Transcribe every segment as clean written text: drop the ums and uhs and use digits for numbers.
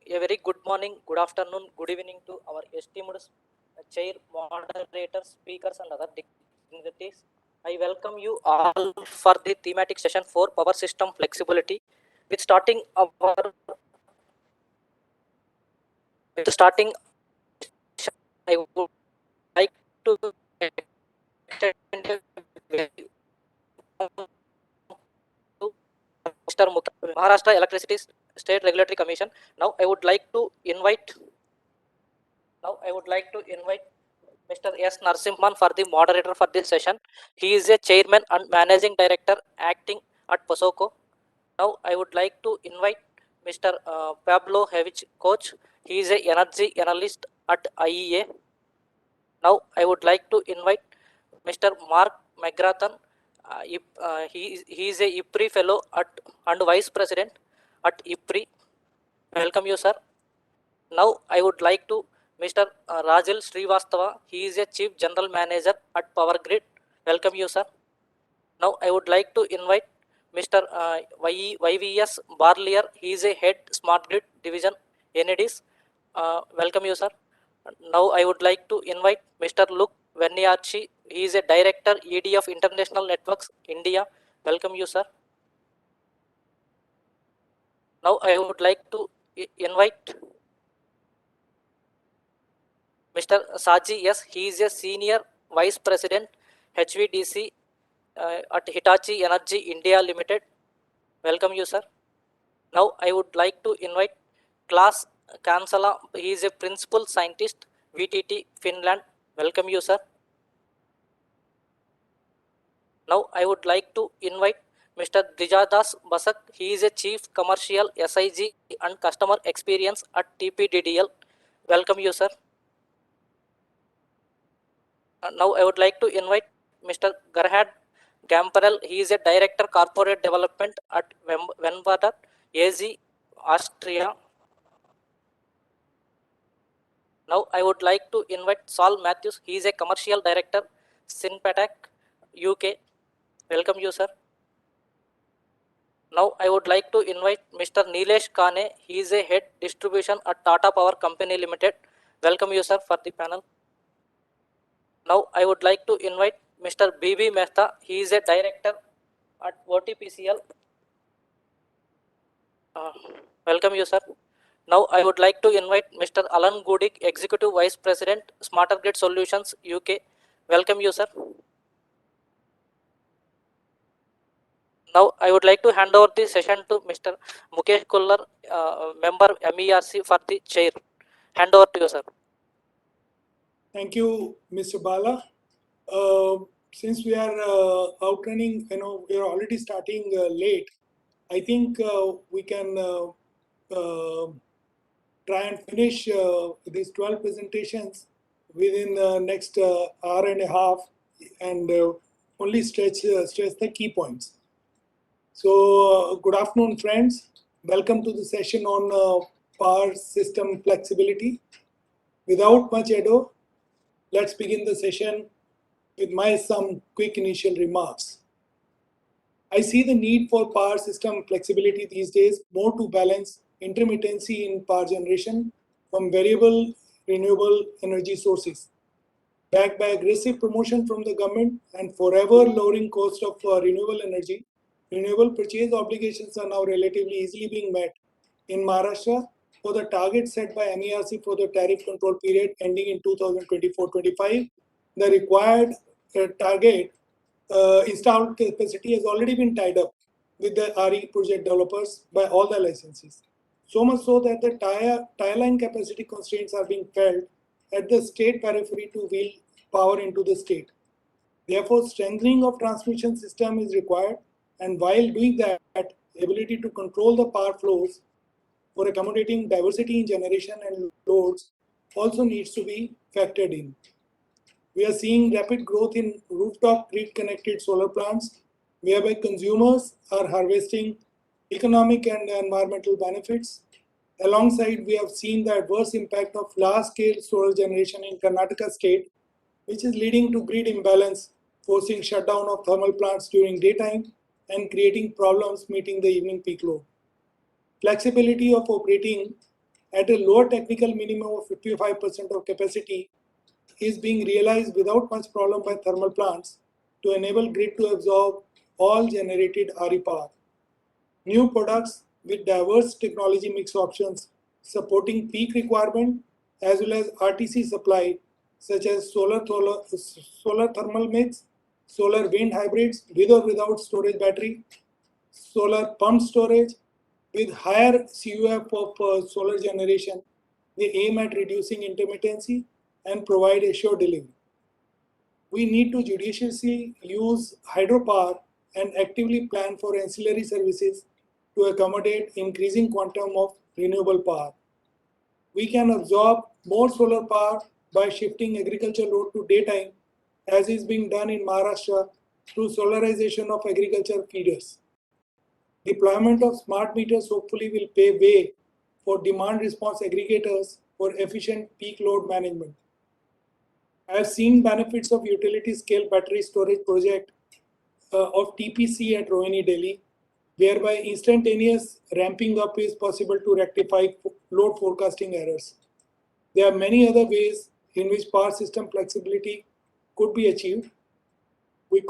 A very good morning, good afternoon, good evening to our esteemed chair, moderators, speakers, and other dignitaries. I welcome you all for the thematic session for power system flexibility. With starting, I would like to extend a very warm to Mr. Maharashtra Electricity State Regulatory Commission. Now I would like to invite Mr. S. Narasimhan for the moderator for this session. He is a chairman and managing director acting at POSOCO. Now I would like to invite Mr. Pablo Hevich Coach. He is a energy analyst at IEA. Now I would like to invite Mr. Mark McGrathan. He is a IPRI fellow and vice president at IPRI. Welcome you, sir. Now I would like to Mr. Rajal Srivastava. He is a chief general manager at Power Grid. Welcome you, sir. Now I would like to invite Mr. YVS Barlier. He is a head smart grid division NEDs. Welcome you, sir. Now I would like to invite Mr. Luke Veniarchi. He is a director EDF International Networks India. Welcome you, sir. Now I would like to invite Mr. Saji. Yes, he is a senior vice president HVDC at Hitachi Energy India Limited. Welcome you, sir. Now I would like to invite Klaas Kansala. He is a principal scientist VTT Finland. Welcome you, sir. Now I would like to invite Mr. Dijadas Basak. He is a chief commercial SIG and customer experience at TPDDL. Welcome you, sir. Now I would like to invite Mr. Gerhard Gamperel. He is a director corporate development at Wenvader AZ Austria. Now I would like to invite Saul Matthews. He is a commercial director Sinpatak UK. Welcome you, sir. Now I would like to invite Mr. Nilesh Kane. He is a head distribution at Tata Power Company Limited. Welcome you, sir, for the panel. Now I would like to invite Mr. B.B. Mehta. He is a director at OTPCL. Welcome you, sir. Now I would like to invite Mr. Alan Goodik, Executive Vice President, Smarter Grid Solutions, UK. Welcome you, sir. Now I would like to hand over the session to Mr. Mukesh Kullar, member MERC for the chair. Hand over to you, sir. Thank you, Mr. Bala. Since we are outrunning, we are already starting late. I think we can try and finish these 12 presentations within the next hour and a half, and only stress the key points. So, good afternoon, friends. Welcome to the session on power system flexibility. Without much ado, let's begin the session with some quick initial remarks. I see the need for power system flexibility these days more to balance intermittency in power generation from variable renewable energy sources. Backed by aggressive promotion from the government and forever lowering cost of renewable energy, renewable purchase obligations are now relatively easily being met. In Maharashtra, for the target set by MERC for the tariff control period ending in 2024-25, the required target installed capacity has already been tied up with the RE project developers by all the licenses. So much so that the tie line capacity constraints are being felt at the state periphery to wheel power into the state. Therefore, strengthening of transmission system is required, and while doing that, ability to control the power flows for accommodating diversity in generation and loads also needs to be factored in. We are seeing rapid growth in rooftop grid-connected solar plants, whereby consumers are harvesting economic and environmental benefits. Alongside, we have seen the adverse impact of large-scale solar generation in Karnataka state, which is leading to grid imbalance, forcing shutdown of thermal plants during daytime and creating problems meeting the evening peak load. Flexibility of operating at a lower technical minimum of 55% of capacity is being realized without much problem by thermal plants to enable grid to absorb all generated RE power. New products with diverse technology mix options supporting peak requirement as well as RTC supply such as solar thermal mix, solar wind hybrids with or without storage battery, solar pumped storage with higher CUF of solar generation. They aim at reducing intermittency and provide assured delivery. We need to judiciously use hydropower and actively plan for ancillary services to accommodate increasing quantum of renewable power. We can absorb more solar power by shifting agriculture load to daytime, as is being done in Maharashtra through solarization of agriculture feeders. Deployment of smart meters hopefully will pave way for demand response aggregators for efficient peak load management. I have seen benefits of utility scale battery storage project of TPC at Rohini, Delhi, whereby instantaneous ramping up is possible to rectify load forecasting errors. There are many other ways in which power system flexibility could be achieved. We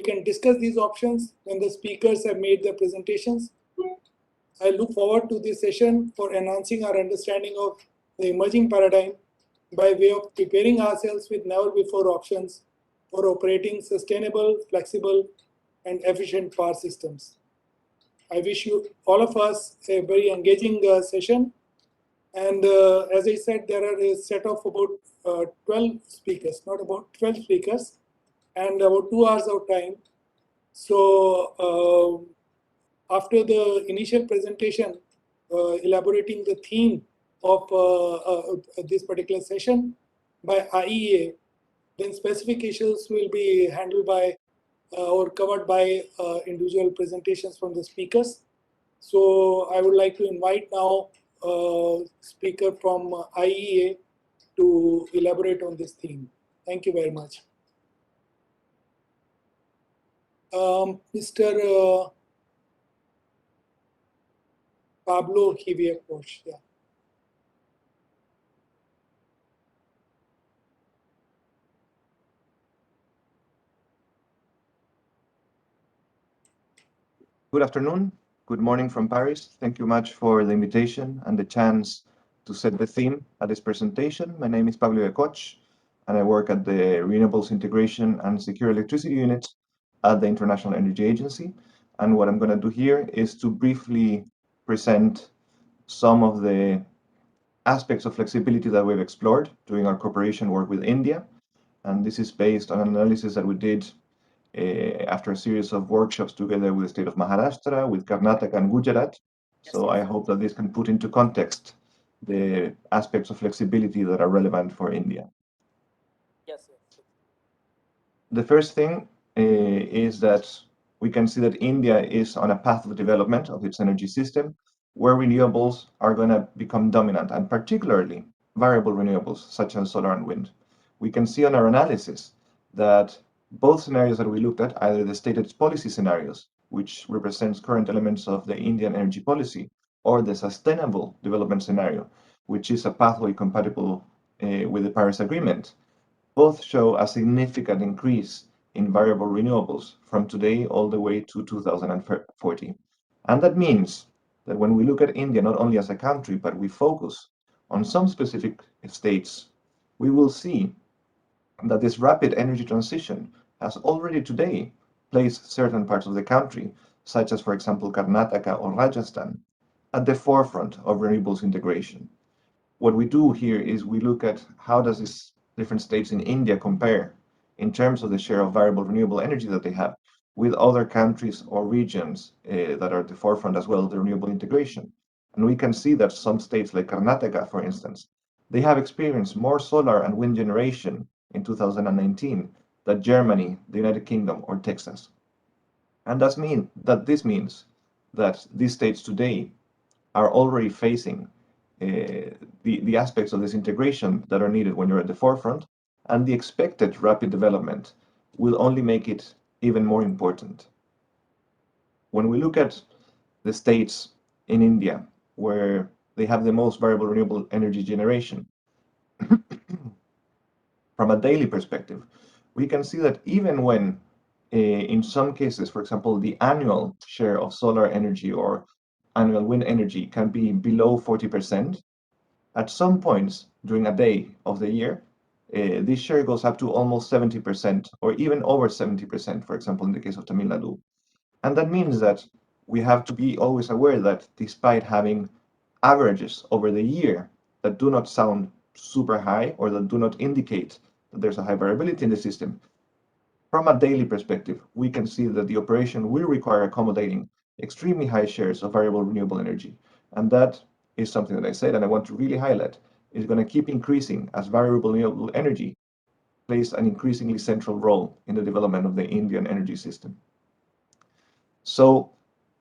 can discuss these options when the speakers have made their presentations. I look forward to this session for enhancing our understanding of the emerging paradigm by way of preparing ourselves with never before options for operating sustainable, flexible, and efficient power systems. I wish you all of us a very engaging session. And as I said, there are a set of about 12 speakers, not about 12 speakers, and about 2 hours of time. So after the initial presentation, elaborating the theme of this particular session by IEA, then specific issues will be handled by or covered by individual presentations from the speakers. So I would like to invite now speaker from IEA to elaborate on this theme. Thank you very much. Mr. Pablo Hivier-Posch, yeah. Good afternoon. Good morning from Paris. Thank you much for the invitation and the chance to set the theme at this presentation. My name is Pablo Hivier-Posch, and I work at the Renewables Integration and Secure Electricity Unit at the International Energy Agency. And what I'm going to do here is to briefly present some of the aspects of flexibility that we've explored during our cooperation work with India. And this is based on an analysis that we did after a series of workshops together with the state of Maharashtra, with Karnataka and Gujarat. So I hope that this can put into context the aspects of flexibility that are relevant for India. Yes. The first thing is that we can see that India is on a path of development of its energy system where renewables are going to become dominant, and particularly variable renewables such as solar and wind. We can see on our analysis that both scenarios that we looked at, either the stated policy scenarios, which represents current elements of the Indian energy policy, or the sustainable development scenario, which is a pathway compatible with the Paris Agreement, both show a significant increase in variable renewables from today all the way to 2040. And that means that when we look at India, not only as a country, but we focus on some specific states, we will see that this rapid energy transition has already today placed certain parts of the country, such as, for example, Karnataka or Rajasthan, at the forefront of renewables integration. What we do here is we look at how does these different states in India compare in terms of the share of variable renewable energy that they have with other countries or regions that are at the forefront as well of the renewable integration. And we can see that some states like Karnataka, for instance, they have experienced more solar and wind generation in 2019 than Germany, the United Kingdom, or Texas. And this means that these states today are already facing the aspects of this integration that are needed when you're at the forefront, and the expected rapid development will only make it even more important. When we look at the states in India where they have the most variable renewable energy generation. From a daily perspective, we can see that even when in some cases, for example, the annual share of solar energy or annual wind energy can be below 40%, at some points during a day of the year, this share goes up to almost 70% or even over 70%, for example, in the case of Tamil Nadu. And that means that we have to be always aware that despite having averages over the year that do not sound super high or that do not indicate that there's a high variability in the system, from a daily perspective, we can see that the operation will require accommodating extremely high shares of variable renewable energy. And that is something that I said, and I want to really highlight, is going to keep increasing as variable renewable energy plays an increasingly central role in the development of the Indian energy system. So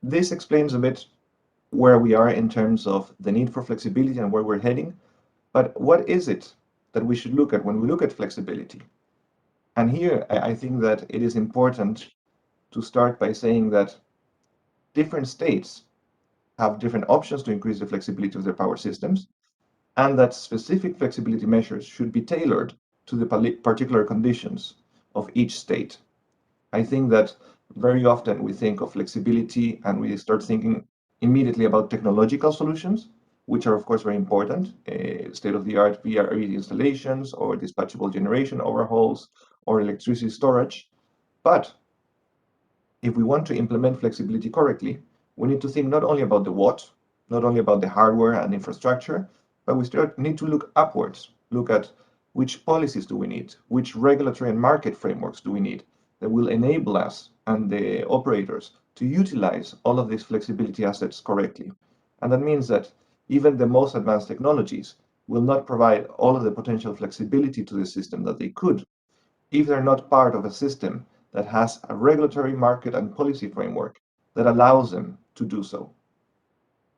this explains a bit where we are in terms of the need for flexibility and where we're heading. But what is it that we should look at when we look at flexibility? And here, I think that it is important to start by saying that different states have different options to increase the flexibility of their power systems, and that specific flexibility measures should be tailored to the particular conditions of each state. I think that very often we think of flexibility and we start thinking immediately about technological solutions, which are of course very important, state-of-the-art VRE installations or dispatchable generation overhauls or electricity storage. But if we want to implement flexibility correctly, we need to think not only about the what, not only about the hardware and infrastructure, but we still need to look upwards, look at which policies do we need, which regulatory and market frameworks do we need that will enable us and the operators to utilize all of these flexibility assets correctly. And that means that even the most advanced technologies will not provide all of the potential flexibility to the system that they could if they're not part of a system that has a regulatory, market, and policy framework that allows them to do so.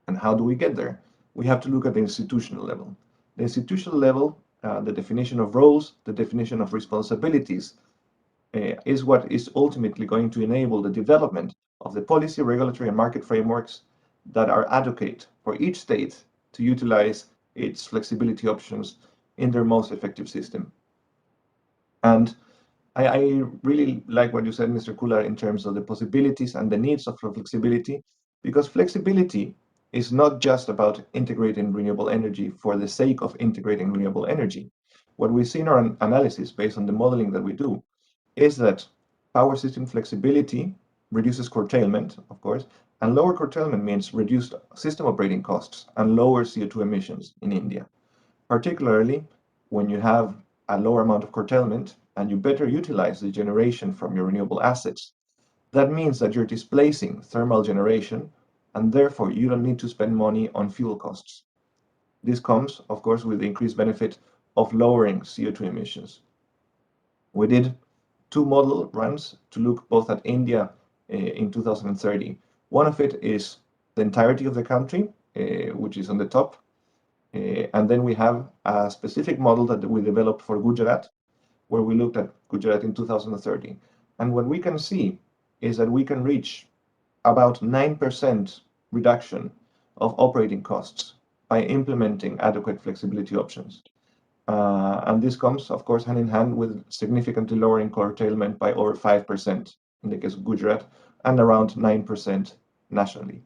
And how do we get there? We have to look at the institutional level. The institutional level, the definition of roles, the definition of responsibilities, is what is ultimately going to enable the development of the policy, regulatory, and market frameworks that are adequate for each state to utilize its flexibility options in their most effective system. And I really like what you said, Mr. Kula, in terms of the possibilities and the needs of flexibility, because flexibility is not just about integrating renewable energy for the sake of integrating renewable energy. What we see in our analysis, based on the modeling that we do, is that power system flexibility reduces curtailment, of course, and lower curtailment means reduced system operating costs and lower CO2 emissions in India, particularly when you have a lower amount of curtailment and you better utilize the generation from your renewable assets. That means that you're displacing thermal generation, and therefore you don't need to spend money on fuel costs. This comes, of course, with the increased benefit of lowering CO2 emissions. We did 2 model runs to look both at India in 2030. One of it is the entirety of the country, which is on the top. And then we have a specific model that we developed for Gujarat, where we looked at Gujarat in 2030. And what we can see is that we can reach about 9% reduction of operating costs by implementing adequate flexibility options. And this comes, of course, hand in hand with significantly lowering curtailment by over 5% in the case of Gujarat and around 9% nationally.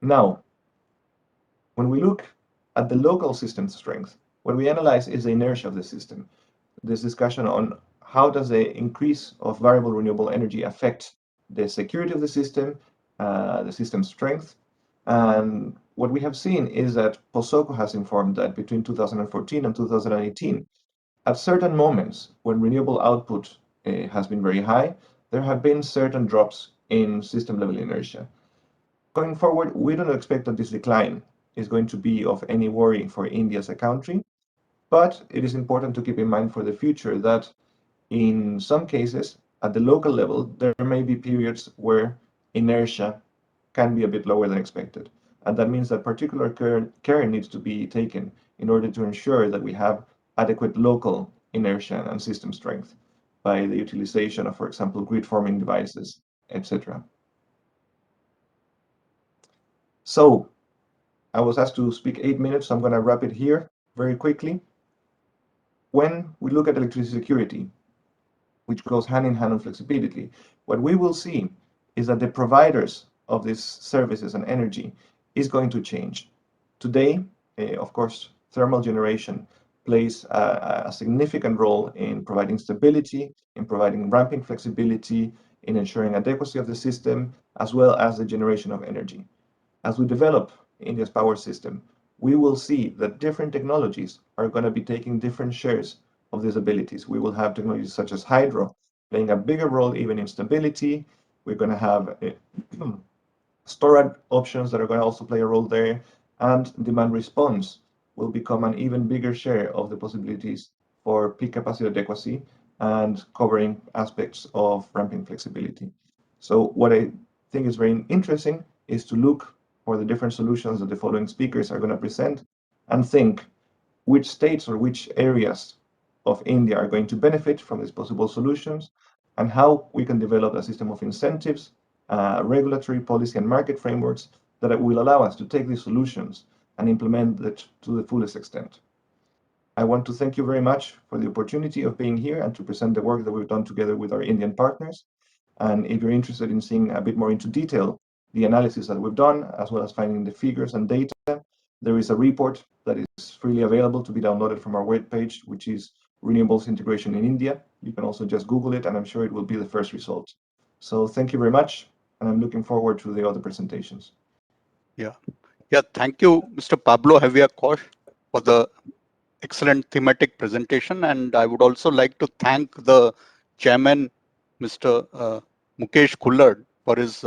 Now, when we look at the local system strength, what we analyze is the inertia of the system. This discussion on how does the increase of variable renewable energy affect the security of the system's strength. And what we have seen is that POSOCO has informed that between 2014 and 2018, at certain moments when renewable output has been very high, there have been certain drops in system level inertia. Going forward, we don't expect that this decline is going to be of any worry for India as a country, but it is important to keep in mind for the future that in some cases, at the local level, there may be periods where inertia can be a bit lower than expected. And that means that particular care needs to be taken in order to ensure that we have adequate local inertia and system strength by the utilization of, for example, grid forming devices, etc. So I was asked to speak 8 minutes, so I'm going to wrap it here very quickly. When we look at electricity security, which goes hand in hand with flexibility, what we will see is that the providers of these services and energy is going to change. Today, of course, thermal generation plays a significant role in providing stability, in providing ramping flexibility, in ensuring adequacy of the system, as well as the generation of energy. As we develop India's power system, we will see that different technologies are going to be taking different shares of these abilities. We will have technologies such as hydro playing a bigger role even in stability. We're going to have storage options that are going to also play a role there, and demand response will become an even bigger share of the possibilities for peak capacity adequacy and covering aspects of ramping flexibility. So what I think is very interesting is to look for the different solutions that the following speakers are going to present and think which states or which areas of India are going to benefit from these possible solutions, and how we can develop a system of incentives, regulatory policy and market frameworks that will allow us to take these solutions and implement it to the fullest extent. I want to thank you very much for the opportunity of being here and to present the work that we've done together with our Indian partners. And if you're interested in seeing a bit more into detail the analysis that we've done, as well as finding the figures and data, there is a report that is freely available to be downloaded from our webpage, which is Renewables Integration in India. You can also just Google it, and I'm sure it will be the first result. So thank you very much, and I'm looking forward to the other presentations. Yeah, thank you, Mr. Pablo Javier Koch, for the excellent thematic presentation. And I would also like to thank the chairman, Mr. Mukesh Kullad, for his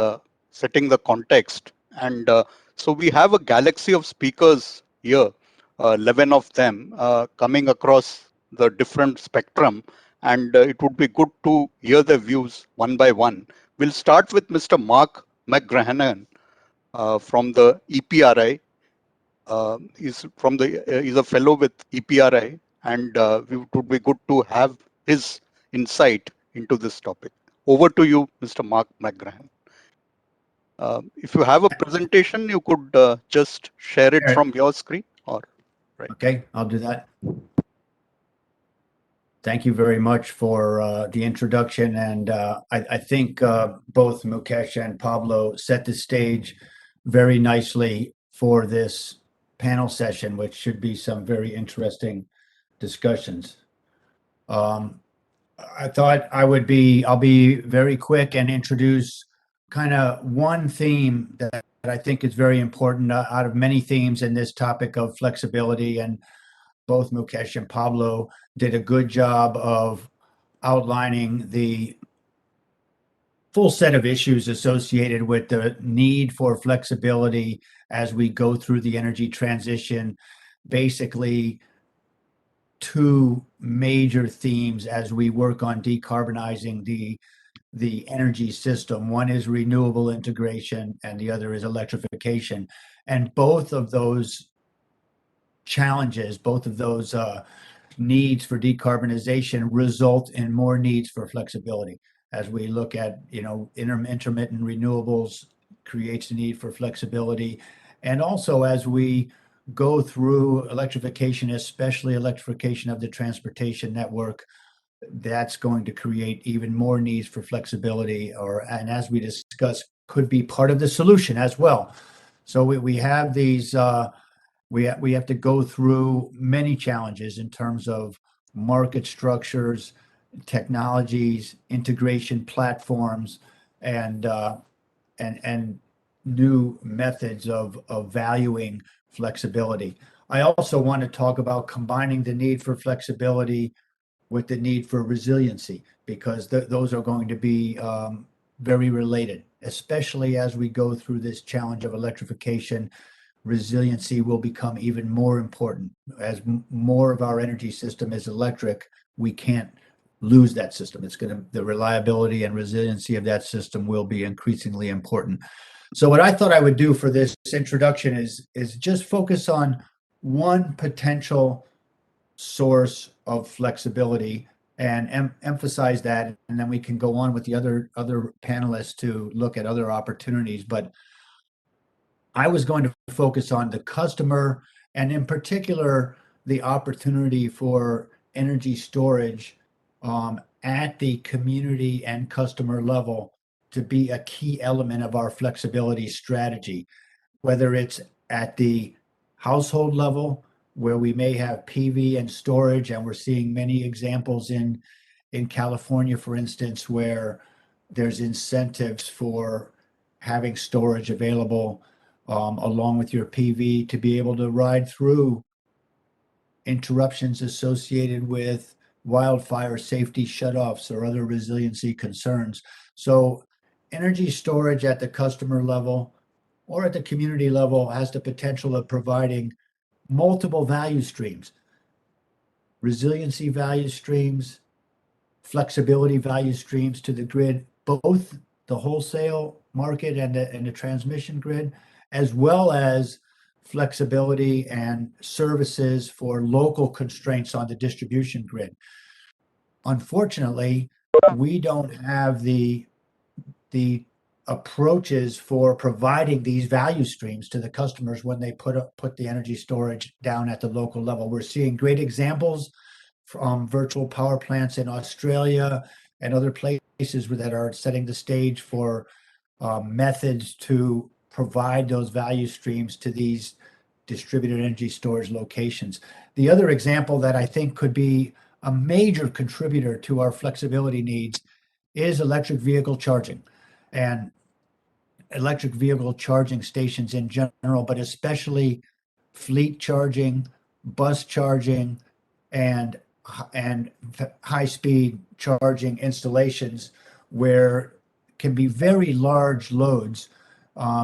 setting the context. And so we have a galaxy of speakers here, 11 of them coming across the different spectrum. And it would be good to hear their views one by one. We'll start with Mr. Mark McGrahanan from the EPRI. He's a fellow with EPRI, and it would be good to have his insight into this topic. Over to you, Mr. Mark McGrahan. If you have a presentation, you could just share it from your screen. Right. Okay, I'll do that. Thank you very much for the introduction, and I think both Mukesh and Pablo set the stage very nicely for this panel session, which should be some very interesting discussions. I thought I'll be very quick and introduce kind of one theme that I think is very important out of many themes in this topic of flexibility, and both Mukesh and Pablo did a good job of outlining the full set of issues associated with the need for flexibility as we go through the energy transition. Basically, two major themes as we work on decarbonizing the energy system. One is renewable integration and the other is electrification. And both of those challenges, both of those needs for decarbonization result in more needs for flexibility. As we look at, intermittent renewables creates a need for flexibility. And also as we go through electrification, especially electrification of the transportation network, that's going to create even more needs for flexibility, and as we discussed, could be part of the solution as well. So we have these, we have to go through many challenges in terms of market structures, technologies, integration platforms, and new methods of valuing flexibility. I also want to talk about combining the need for flexibility with the need for resiliency, because those are going to be very related, especially as we go through this challenge of electrification. Resiliency will become even more important. As more of our energy system is electric, we can't lose that system. The reliability and resiliency of that system will be increasingly important. So what I thought I would do for this introduction is just focus on one potential source of flexibility and emphasize that, and then we can go on with the other panelists to look at other opportunities. But I was going to focus on the customer and in particular, the opportunity for energy storage at the community and customer level to be a key element of our flexibility strategy, whether it's at the household level, where we may have PV and storage, and we're seeing many examples in California, for instance, where there's incentives for having storage available along with your PV to be able to ride through interruptions associated with wildfire safety shutoffs or other resiliency concerns. So energy storage at the customer level or at the community level has the potential of providing multiple value streams, resiliency value streams, flexibility value streams to the grid, both the wholesale market and the transmission grid, as well as flexibility and services for local constraints on the distribution grid. Unfortunately, we don't have the approaches for providing these value streams to the customers when they put the energy storage down at the local level. We're seeing great examples from virtual power plants in Australia and other places that are setting the stage for methods to provide those value streams to these distributed energy storage locations. The other example that I think could be a major contributor to our flexibility needs is electric vehicle charging and electric vehicle charging stations in general, but especially fleet charging, bus charging, and high-speed charging installations where can be very large loads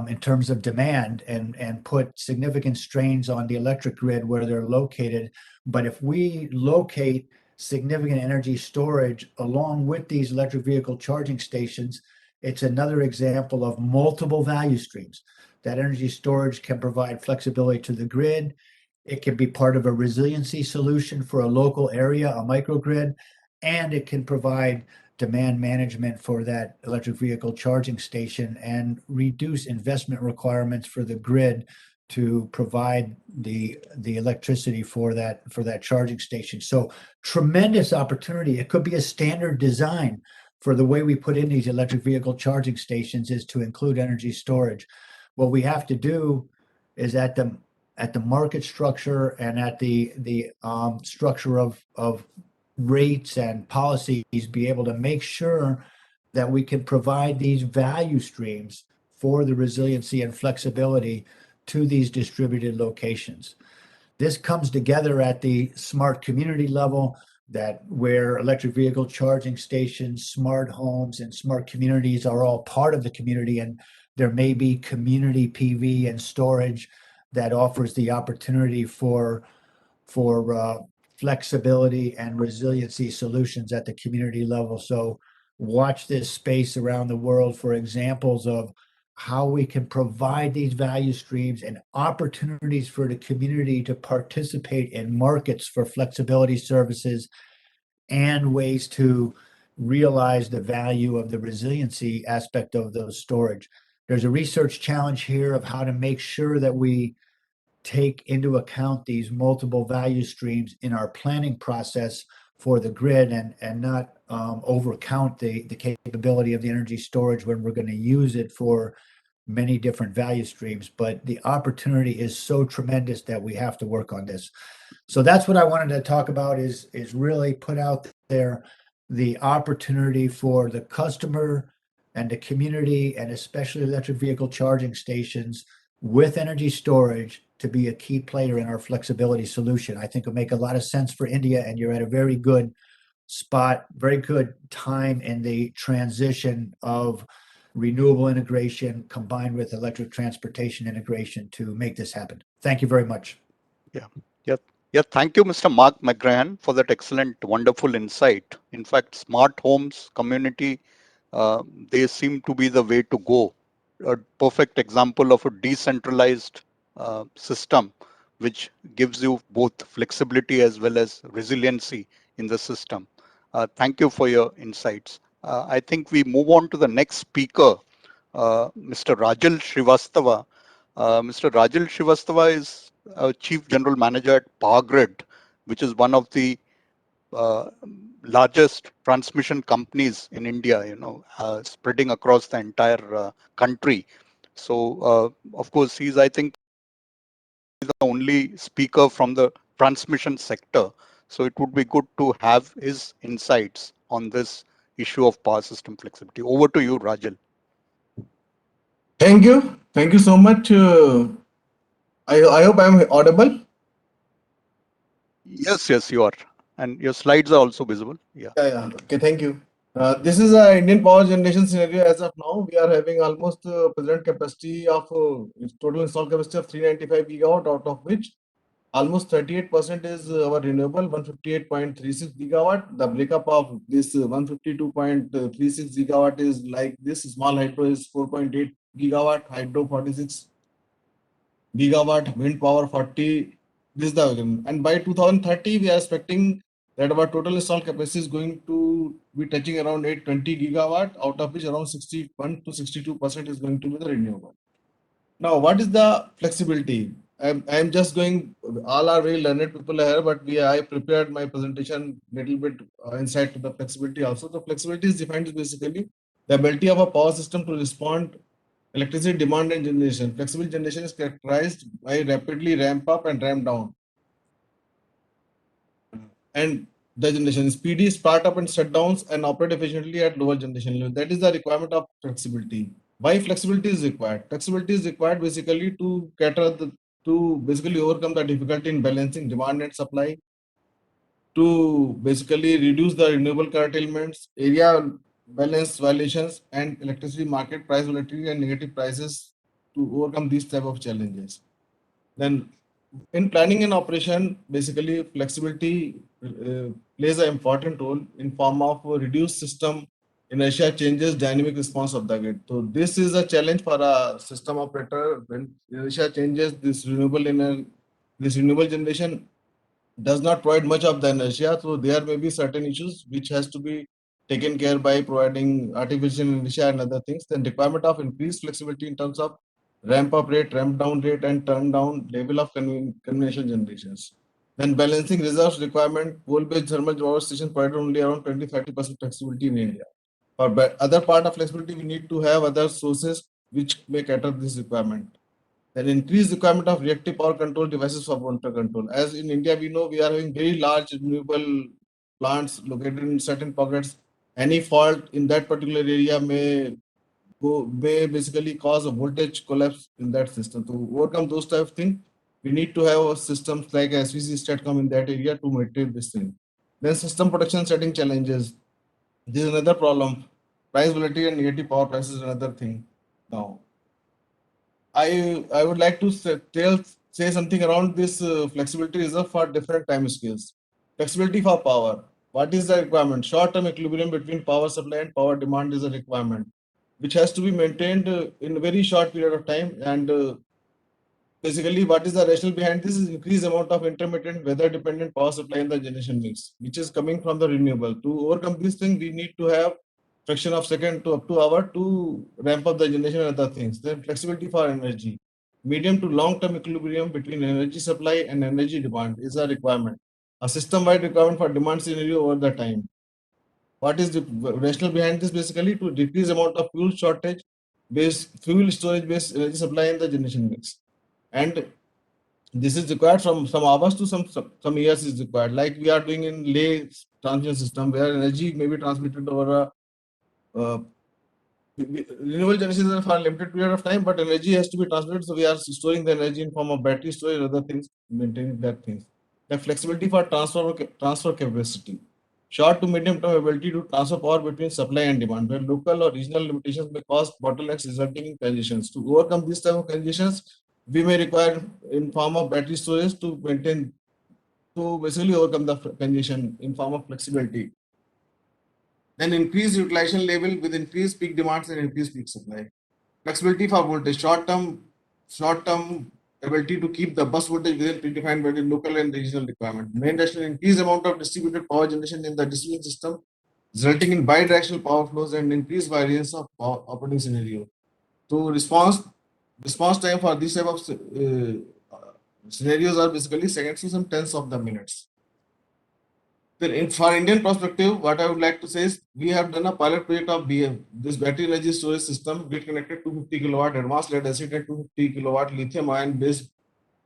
in terms of demand and put significant strains on the electric grid where they're located. But if we locate significant energy storage along with these electric vehicle charging stations, it's another example of multiple value streams. That energy storage can provide flexibility to the grid. It can be part of a resiliency solution for a local area, a microgrid, and it can provide demand management for that electric vehicle charging station and reduce investment requirements for the grid to provide the electricity for that charging station. So tremendous opportunity. It could be a standard design for the way we put in these electric vehicle charging stations is to include energy storage. What we have to do is at the market structure and at the structure of rates and policies, be able to make sure that we can provide these value streams for the resiliency and flexibility to these distributed locations. This comes together at the smart community level, that where electric vehicle charging stations, smart homes, and smart communities are all part of the community, and there may be community PV and storage that offers the opportunity for flexibility and resiliency solutions at the community level. So watch this space around the world for examples of how we can provide these value streams and opportunities for the community to participate in markets for flexibility services and ways to realize the value of the resiliency aspect of those storage. There's a research challenge here of how to make sure that we take into account these multiple value streams in our planning process for the grid and not overcount the capability of the energy storage when we're going to use it for many different value streams. But the opportunity is so tremendous that we have to work on this. So that's what I wanted to talk about is really put out there the opportunity for the customer and the community, and especially electric vehicle charging stations with energy storage to be a key player in our flexibility solution. I think it'll make a lot of sense for India, and you're at a very good spot, very good time in the transition of renewable integration combined with electric transportation integration to make this happen. Thank you very much. Yeah, thank you, Mr. Mark McGrahan, for that excellent, wonderful insight. In fact, smart homes, community, they seem to be the way to go. A perfect example of a decentralized system, which gives you both flexibility as well as resiliency in the system. Thank you for your insights. I think we move on to the next speaker, Mr. Rajal Srivastava. Mr. Rajal Srivastava is Chief General Manager at Power Grid, which is one of the largest transmission companies in India, spreading across the entire country. So, of course, he's, I think, the only speaker from the transmission sector. So it would be good to have his insights on this issue of power system flexibility. Over to you, Rajal. Thank you. Thank you so much. I hope I'm audible. Yes, you are. And your slides are also visible. Yeah. Yeah. Okay, thank you. This is a Indian power generation scenario as of now. We are having almost present capacity of total installed capacity of 395 gigawatt, out of which almost 38% is our renewable, 158.36 gigawatt. The breakup of this 152.36 gigawatt is like this: small hydro is 4.8 gigawatt, hydro 46 gigawatt, wind power 40. This is the and by 2030 we are expecting that our total installed capacity is going to be touching around 820 gigawatt, out of which around 61 to 62% is going to be the renewable. Now, what is the flexibility? I'm just going, all are very learned people here, but I prepared my presentation little bit insight to the flexibility also. The flexibility is defined as basically the ability of a power system to respond electricity demand and generation. Flexible generation is characterized by rapidly ramp up and ramp down. And the generation speedy start up and shutdowns and operate efficiently at lower generation level. That is the requirement of flexibility. Why flexibility is required? Flexibility is required basically to basically overcome the difficulty in balancing demand and supply, to basically reduce the renewable curtailments, area balance violations, and electricity market price volatility and negative prices, to overcome these type of challenges. Then in planning and operation, basically flexibility plays an important role in form of reduced system inertia changes, dynamic response of the grid. So this is a challenge for a system operator. When inertia changes, this renewable generation does not provide much of the inertia. So there may be certain issues which has to be taken care by providing artificial inertia and other things. Then requirement of increased flexibility in terms of ramp up rate, ramp down rate, and turn down level of conventional generations. Then balancing reserves requirement, coal-based thermal power station provide only around 20-30% flexibility in India. For other part of flexibility, we need to have other sources which may cater this requirement. Then increased requirement of reactive power control devices for winter control. As in India, we know we are having very large renewable plants located in certain pockets. Any fault in that particular area may basically cause a voltage collapse in that system. To overcome those type of things, we need to have systems like SVC STATCOM in that area to maintain this thing. Then system protection setting challenges. This is another problem. Price volatility and negative power prices is another thing. Now, I would like to say something around this flexibility reserve for different time scales. Flexibility for power. What is the requirement? Short-term equilibrium between power supply and power demand is a requirement, which has to be maintained in a very short period of time. And basically, what is the rationale behind this? Is increased amount of intermittent weather-dependent power supply in the generation mix, which is coming from the renewable. To overcome this thing, we need to have fraction of second to up to hour to ramp up the generation and other things. Then flexibility for energy. Medium to long-term equilibrium between energy supply and energy demand is a requirement. A system-wide requirement for demand scenario over the time. What is the rationale behind this? Basically, to decrease amount of fuel shortage fuel storage based energy supply in the generation mix. And this is required from some hours to some years is required. Like we are doing in lay transmission system, where energy may be transmitted over a renewable generation is for a limited period of time, but energy has to be transmitted. So we are storing the energy in form of battery storage and other things, maintaining that things. The flexibility for transfer capacity. Short to medium term ability to transfer power between supply and demand, where local or regional limitations may cause bottlenecks resulting in congestions. To overcome these type of congestions, we may require in form of battery storage to basically overcome the congestion in form of flexibility. Then increase utilization level with increased peak demands and increased peak supply. Flexibility for voltage, short-term ability to keep the bus voltage within predefined by the local and regional requirement. Main rationale, increased amount of distributed power generation in the distribution system, resulting in bi-directional power flows and increased variance of power operating scenario. To respond response time for this type of scenarios are basically seconds to some tenths of the minutes. Then for Indian perspective, what I would like to say is we have done a pilot project of BM, this battery energy storage system, grid connected 250 kilowatt advanced lead acid and 250 kilowatt lithium ion based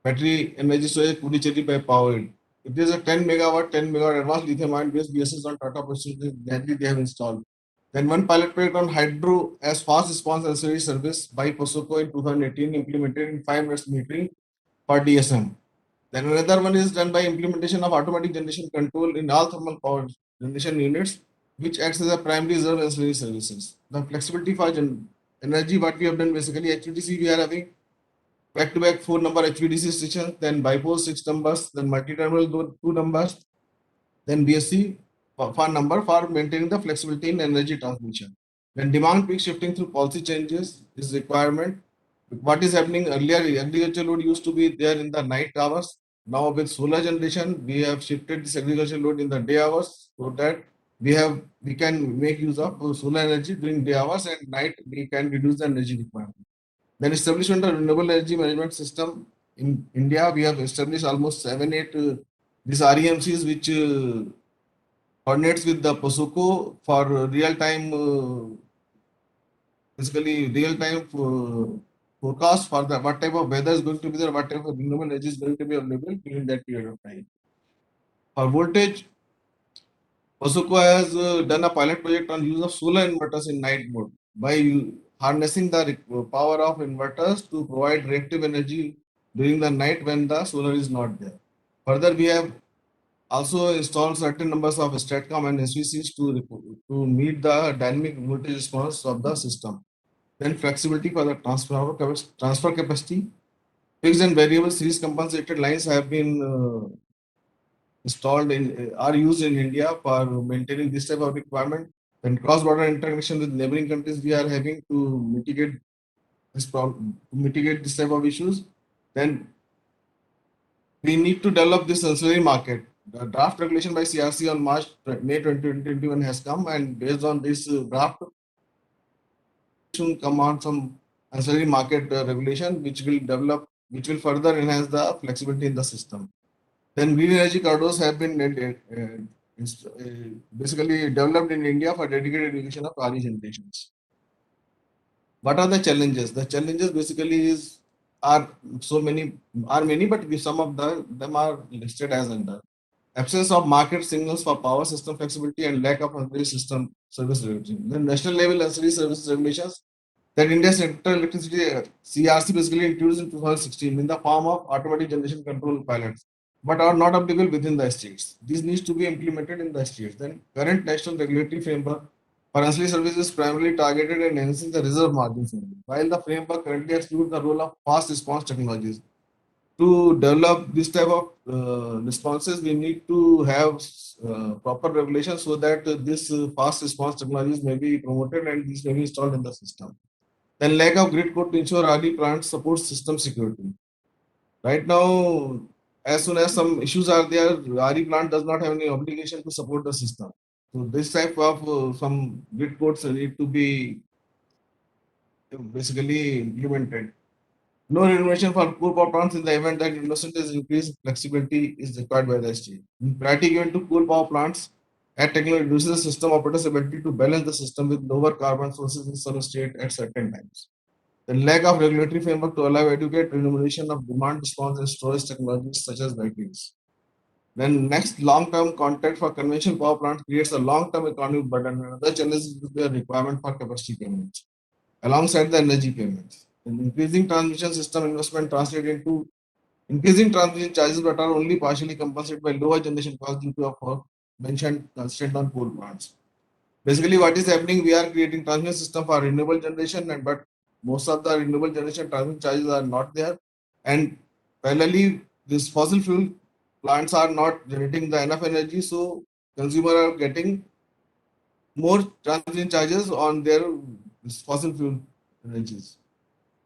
battery energy storage Puducherry by Power. It is a 10 megawatt advanced lithium ion based BSS on Tata Processing battery they have installed. Then one pilot project on hydro as fast response ancillary service by POSOCO in 2018 implemented in 5 minutes metering for DSM. Then another one is done by implementation of automatic generation control in all thermal power generation units, which acts as a primary reserve ancillary services. The flexibility for energy, what we have done basically HVDC, we are having back-to-back 4 number HVDC stations, then bipole 6 numbers, then multi-terminal 2 numbers, then BSC for number for maintaining the flexibility in energy transmission. When demand peak shifting through policy changes is requirement. What is happening earlier, agriculture load used to be there in the night hours. Now with solar generation, we have shifted this agriculture load in the day hours so that we can make use of solar energy during day hours, and night we can reduce the energy requirement. Then establishment of renewable energy management system in India, we have established almost 7-8 these REMCs which coordinates with the POSOCO for real-time basically real-time forecast for the what type of weather is going to be there, what type of renewable energy is going to be available during that period of time. For voltage, POSOCO has done a pilot project on use of solar inverters in night mode by harnessing the power of inverters to provide reactive energy during the night when the solar is not there. Further, we have also installed certain numbers of STATCOM and SVCs to meet the dynamic voltage response of the system. Then flexibility for the transfer capacity. Fixed and variable series compensated lines have been installed are used in India for maintaining this type of requirement. Then cross-border interconnection with neighboring countries we are having to mitigate this problem, mitigate this type of issues. Then we need to develop this ancillary market. The draft regulation by CRC on May 2021 has come, and based on this draft, should come on some ancillary market regulation, which will further enhance the flexibility in the system. Then green energy corridors have been basically developed in India for dedicated irrigation of RE generations. What are the challenges? The challenges basically are many, but some of them are listed as under absence of market signals for power system flexibility and lack of ancillary system service regulation. The national level ancillary services regulations that India's Central Electricity CRC basically introduced in 2016 in the form of automatic generation control pilots, but are not applicable within the states. These needs to be implemented in the states. Then current national regulatory framework for ancillary services primarily targeted at enhancing the reserve margins only, while the framework currently excludes the role of fast response technologies. To develop this type of responses, we need to have proper regulations so that this fast response technologies may be promoted and these may be installed in the system. Then lack of grid code to ensure RD plant supports system security. Right now, as soon as some issues are there, RE plant does not have any obligation to support the system. So this type of some grid codes need to be basically implemented. No renovation for coal power plants in the event that investment is increased, flexibility is required by the state. Priority given to coal power plants at technology reduces the system operator's ability to balance the system with lower carbon sources in some state at certain times. The lack of regulatory framework to allow adequate remuneration of demand response and storage technologies such as batteries. Then next, long-term contract for conventional power plants creates a long-term economic burden. Another challenge is the requirement for capacity payments alongside the energy payments. And increasing transmission system investment translate into increasing transmission charges, but are only partially compensated by lower generation costs due to a mentioned constraint on coal plants. Basically, what is happening, we are creating transmission system for renewable generation, but most of the renewable generation transmission charges are not there. And parallelly, these fossil fuel plants are not generating the enough energy, so consumers are getting more transmission charges on their fossil fuel energies.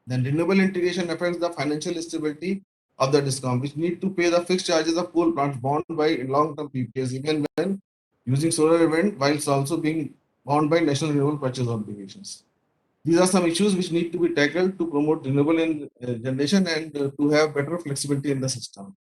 Then renewable integration affects the financial stability of the DISCOM, which need to pay the fixed charges of coal plants bound by long-term PPAs, even when using solar event, whilst also being bound by national renewable purchase obligations. These are some issues which need to be tackled to promote renewable generation and to have better flexibility in the system.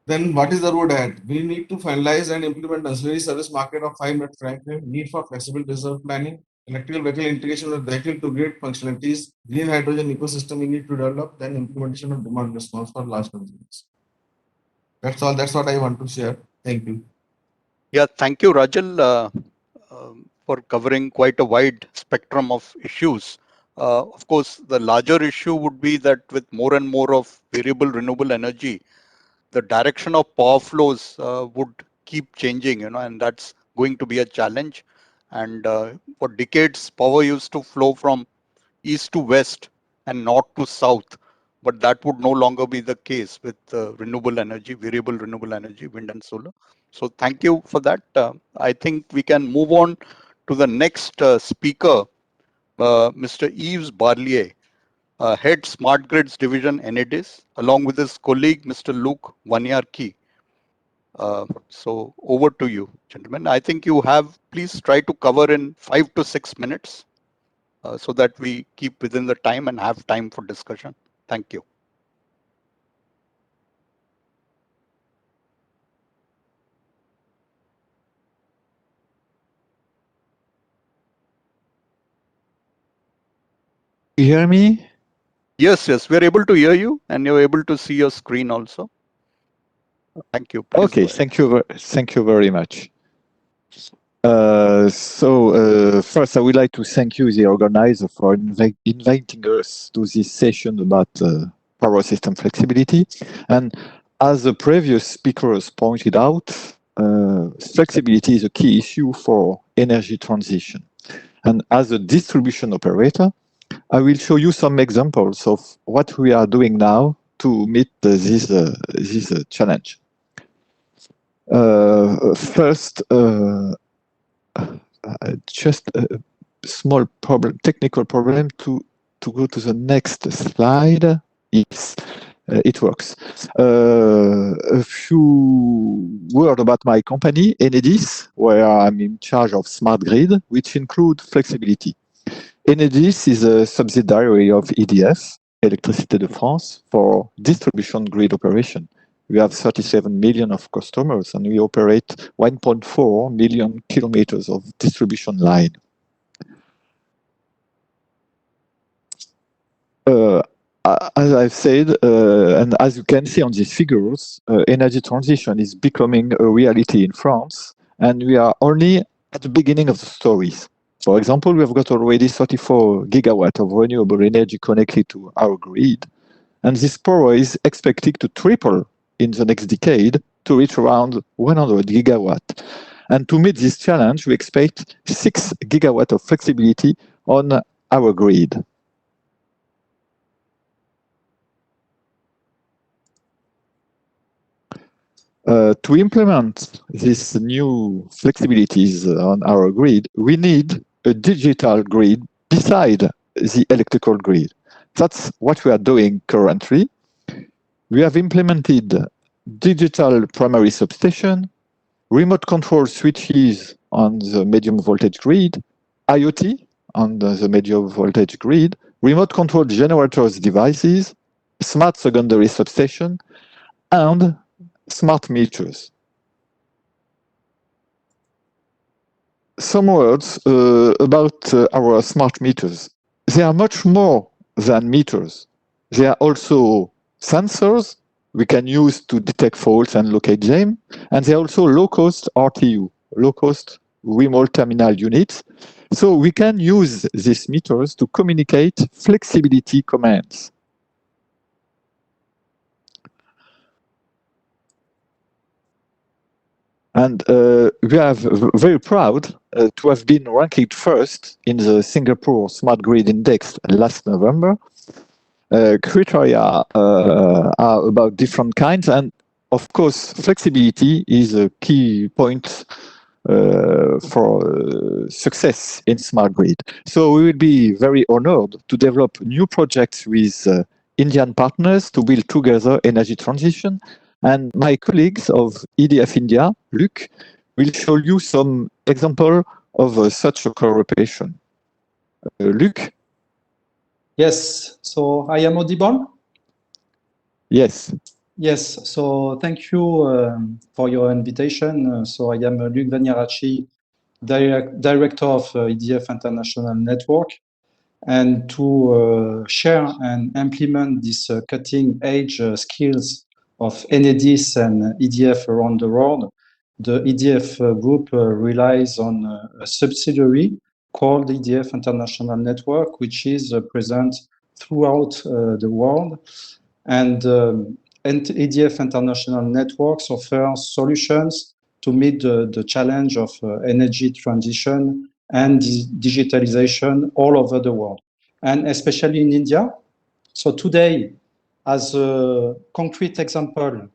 Then what is the road ahead? We need to finalize and implement ancillary service market of 5-minute frame, need for flexible reserve planning, electrical vehicle integration with vehicle to grid functionalities, green hydrogen ecosystem we need to develop, then implementation of demand response for large consumers. That's all. That's what I want to share. Thank you. Yeah, thank you, Rajal, for covering quite a wide spectrum of issues. Of course, the larger issue would be that with more and more of variable renewable energy, the direction of power flows would keep changing, and that's going to be a challenge. And for decades, power used to flow from east to west and north to south, but that would no longer be the case with renewable energy, variable renewable energy, wind and solar. So thank you for that. I think we can move on to the next speaker, Mr. Yves Barlier, Head Smart Grids Division, ENEDIS, along with his colleague, Mr. Luc Wanyarki. So over to you, gentlemen. I think you have, please try to cover in 5 to 6 minutes so that we keep within the time and have time for discussion. Thank you. You hear me? Yes, we're able to hear you and you're able to see your screen also. Thank you. Please Okay, thank you very much. First, I would like to thank you, the organizer, for inviting us to this session about power system flexibility. And as the previous speakers pointed out, flexibility is a key issue for energy transition. And as a distribution operator, I will show you some examples of what we are doing now to meet this challenge. First, just a small problem, technical problem to go to the next slide. Yes, it works. A few words about my company, ENEDIS, where I'm in charge of smart grid, which include flexibility. ENEDIS is a subsidiary of EDF, Électricité de France, for distribution grid operation. We have 37 million of customers and we operate 1.4 million kilometers of distribution line. As I've said, and as you can see on these figures, energy transition is becoming a reality in France, and we are only at the beginning of the stories. For example, we have got already 34 gigawatts of renewable energy connected to our grid, and this power is expected to triple in the next decade to reach around 100 gigawatts. And to meet this challenge, we expect 6 gigawatts of flexibility on our grid. To implement these new flexibilities on our grid, we need a digital grid beside the electrical grid. That's what we are doing currently. We have implemented digital primary substation, remote control switches on the medium voltage grid, IoT on the medium voltage grid, remote control generators devices, smart secondary substation, and smart meters. Some words about our smart meters. They are much more than meters. They are also sensors we can use to detect faults and locate them. And they are also low-cost RTU, low-cost remote terminal units. So we can use these meters to communicate flexibility commands. And we are very proud to have been ranked first in the Singapore Smart Grid Index last November. Criteria are about different kinds, and of course, flexibility is a key point for success in smart grid. So we will be very honored to develop new projects with Indian partners to build together energy transition. And my colleagues of EDF India, Luc, will show you some example of such a cooperation. Luc? Yes, so I am audible? Yes. Yes, so thank you for your invitation. So I am Luc Vaniarachi, Director of EDF International Network, and to share and implement these cutting-edge skills of NEDIS and EDF around the world. The EDF group relies on a subsidiary called EDF International Network, which is present throughout the world. And EDF International Networks offers solutions to meet the challenge of energy transition and digitalization all over the world, and especially in India. So today, as a concrete example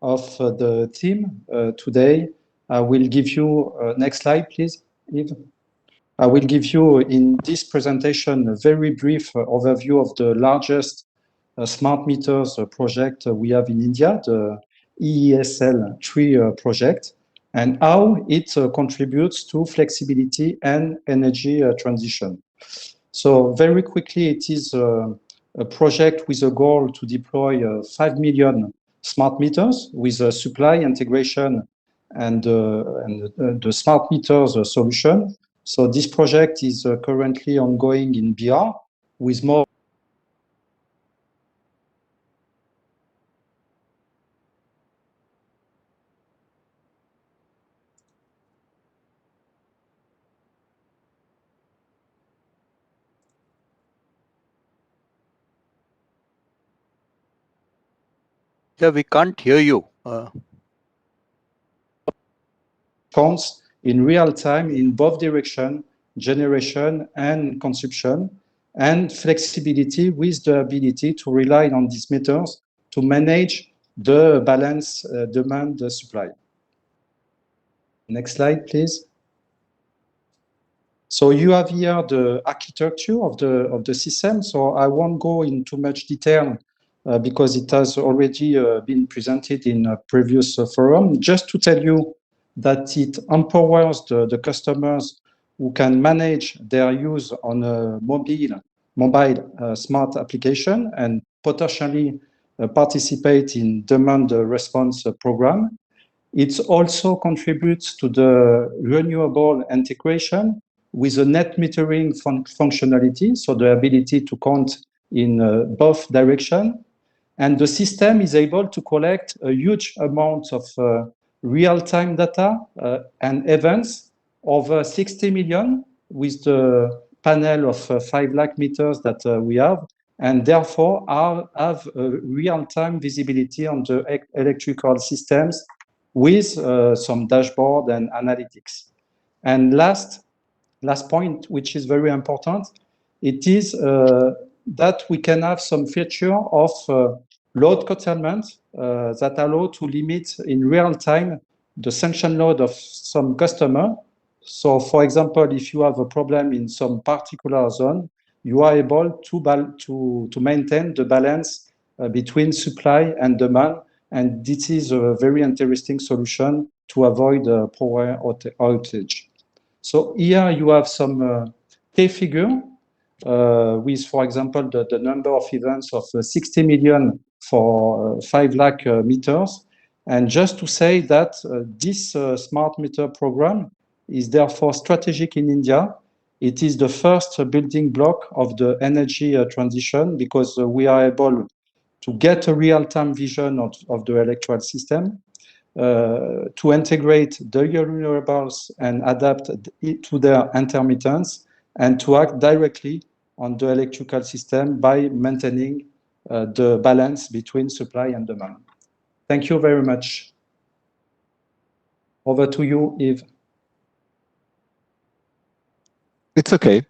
of the theme today, I will give you, next slide, please, Yves. I will give you in this presentation a very brief overview of the largest smart meters project we have in India, the EESL 3 project, and how it contributes to flexibility and energy transition. So very quickly, it is a project with a goal to deploy 5 million smart meters with a supply integration and the smart meters solution. So this project is currently ongoing in BR with more. Yeah, we can't hear you. Response in real time in both direction, generation and consumption, and flexibility with the ability to rely on these meters to manage the balance demand supply. Next slide, please. So you have here the architecture of the system. So I won't go into much detail because it has already been presented in a previous forum. Just to tell you that it empowers the customers who can manage their use on a mobile smart application and potentially participate in demand response program. It also contributes to the renewable integration with a net metering functionality, so the ability to count in both directions. And the system is able to collect a huge amount of real-time data and events, over 60 million, with the panel of 5 lakh meters that we have, and therefore have real-time visibility on the electrical systems with some dashboard and analytics. And last point, which is very important, it is that we can have some feature of load curtailment that allow to limit in real time the sanction load of some customer. So for example, if you have a problem in some particular zone, you are able to maintain the balance between supply and demand. And this is a very interesting solution to avoid power outage. So here you have some key figure with, for example, the number of events of 60 million for 5 lakh meters. And just to say that this smart meter program is therefore strategic in India. It is the first building block of the energy transition because we are able to get a real-time vision of the electrical system, to integrate the renewables and adapt it to their intermittence, and to act directly on the electrical system by maintaining the balance between supply and demand. Thank you very much. Over to you, Yves. It's okay.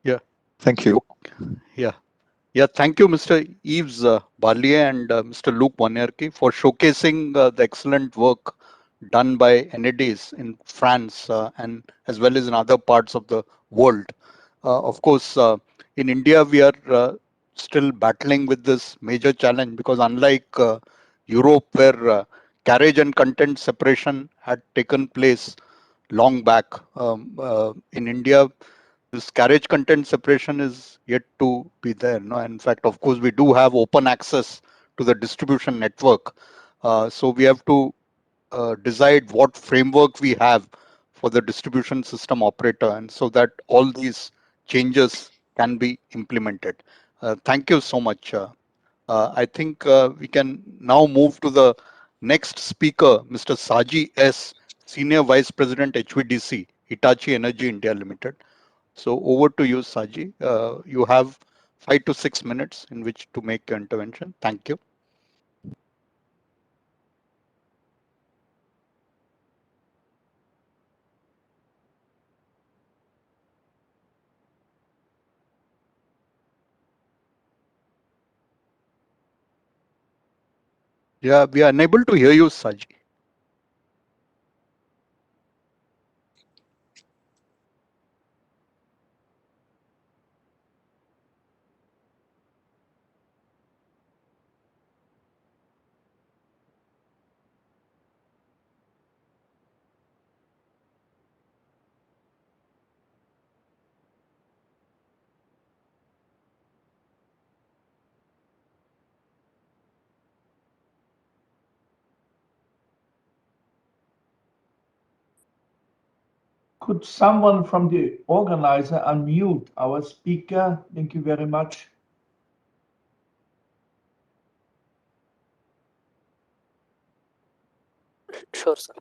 Yeah. Thank you. Yeah. Yeah, thank you, Mr. Yves Barlier and Mr. Luc Vaniarachi for showcasing the excellent work done by NEDIS in France and as well as in other parts of the world. Of course, in India, we are still battling with this major challenge because unlike Europe, where carriage and content separation had taken place long back, in India, this carriage content separation is yet to be there. No, in fact, of course, we do have open access to the distribution network. So we have to decide what framework we have for the distribution system operator, and so that all these changes can be implemented. Thank you so much. I think we can now move to the next speaker, Mr. Saji S., Senior Vice President, HVDC, Hitachi Energy India Limited. So over to you, Saji. You have 5 to 6 minutes in which to make your intervention. Thank you. Yeah, we are unable to hear you, Saji. Could someone from the organizer unmute our speaker? Thank you very much. Sure, sir.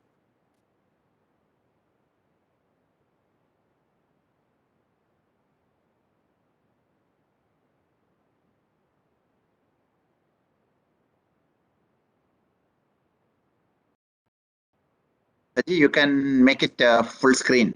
Saji, you can make it full screen.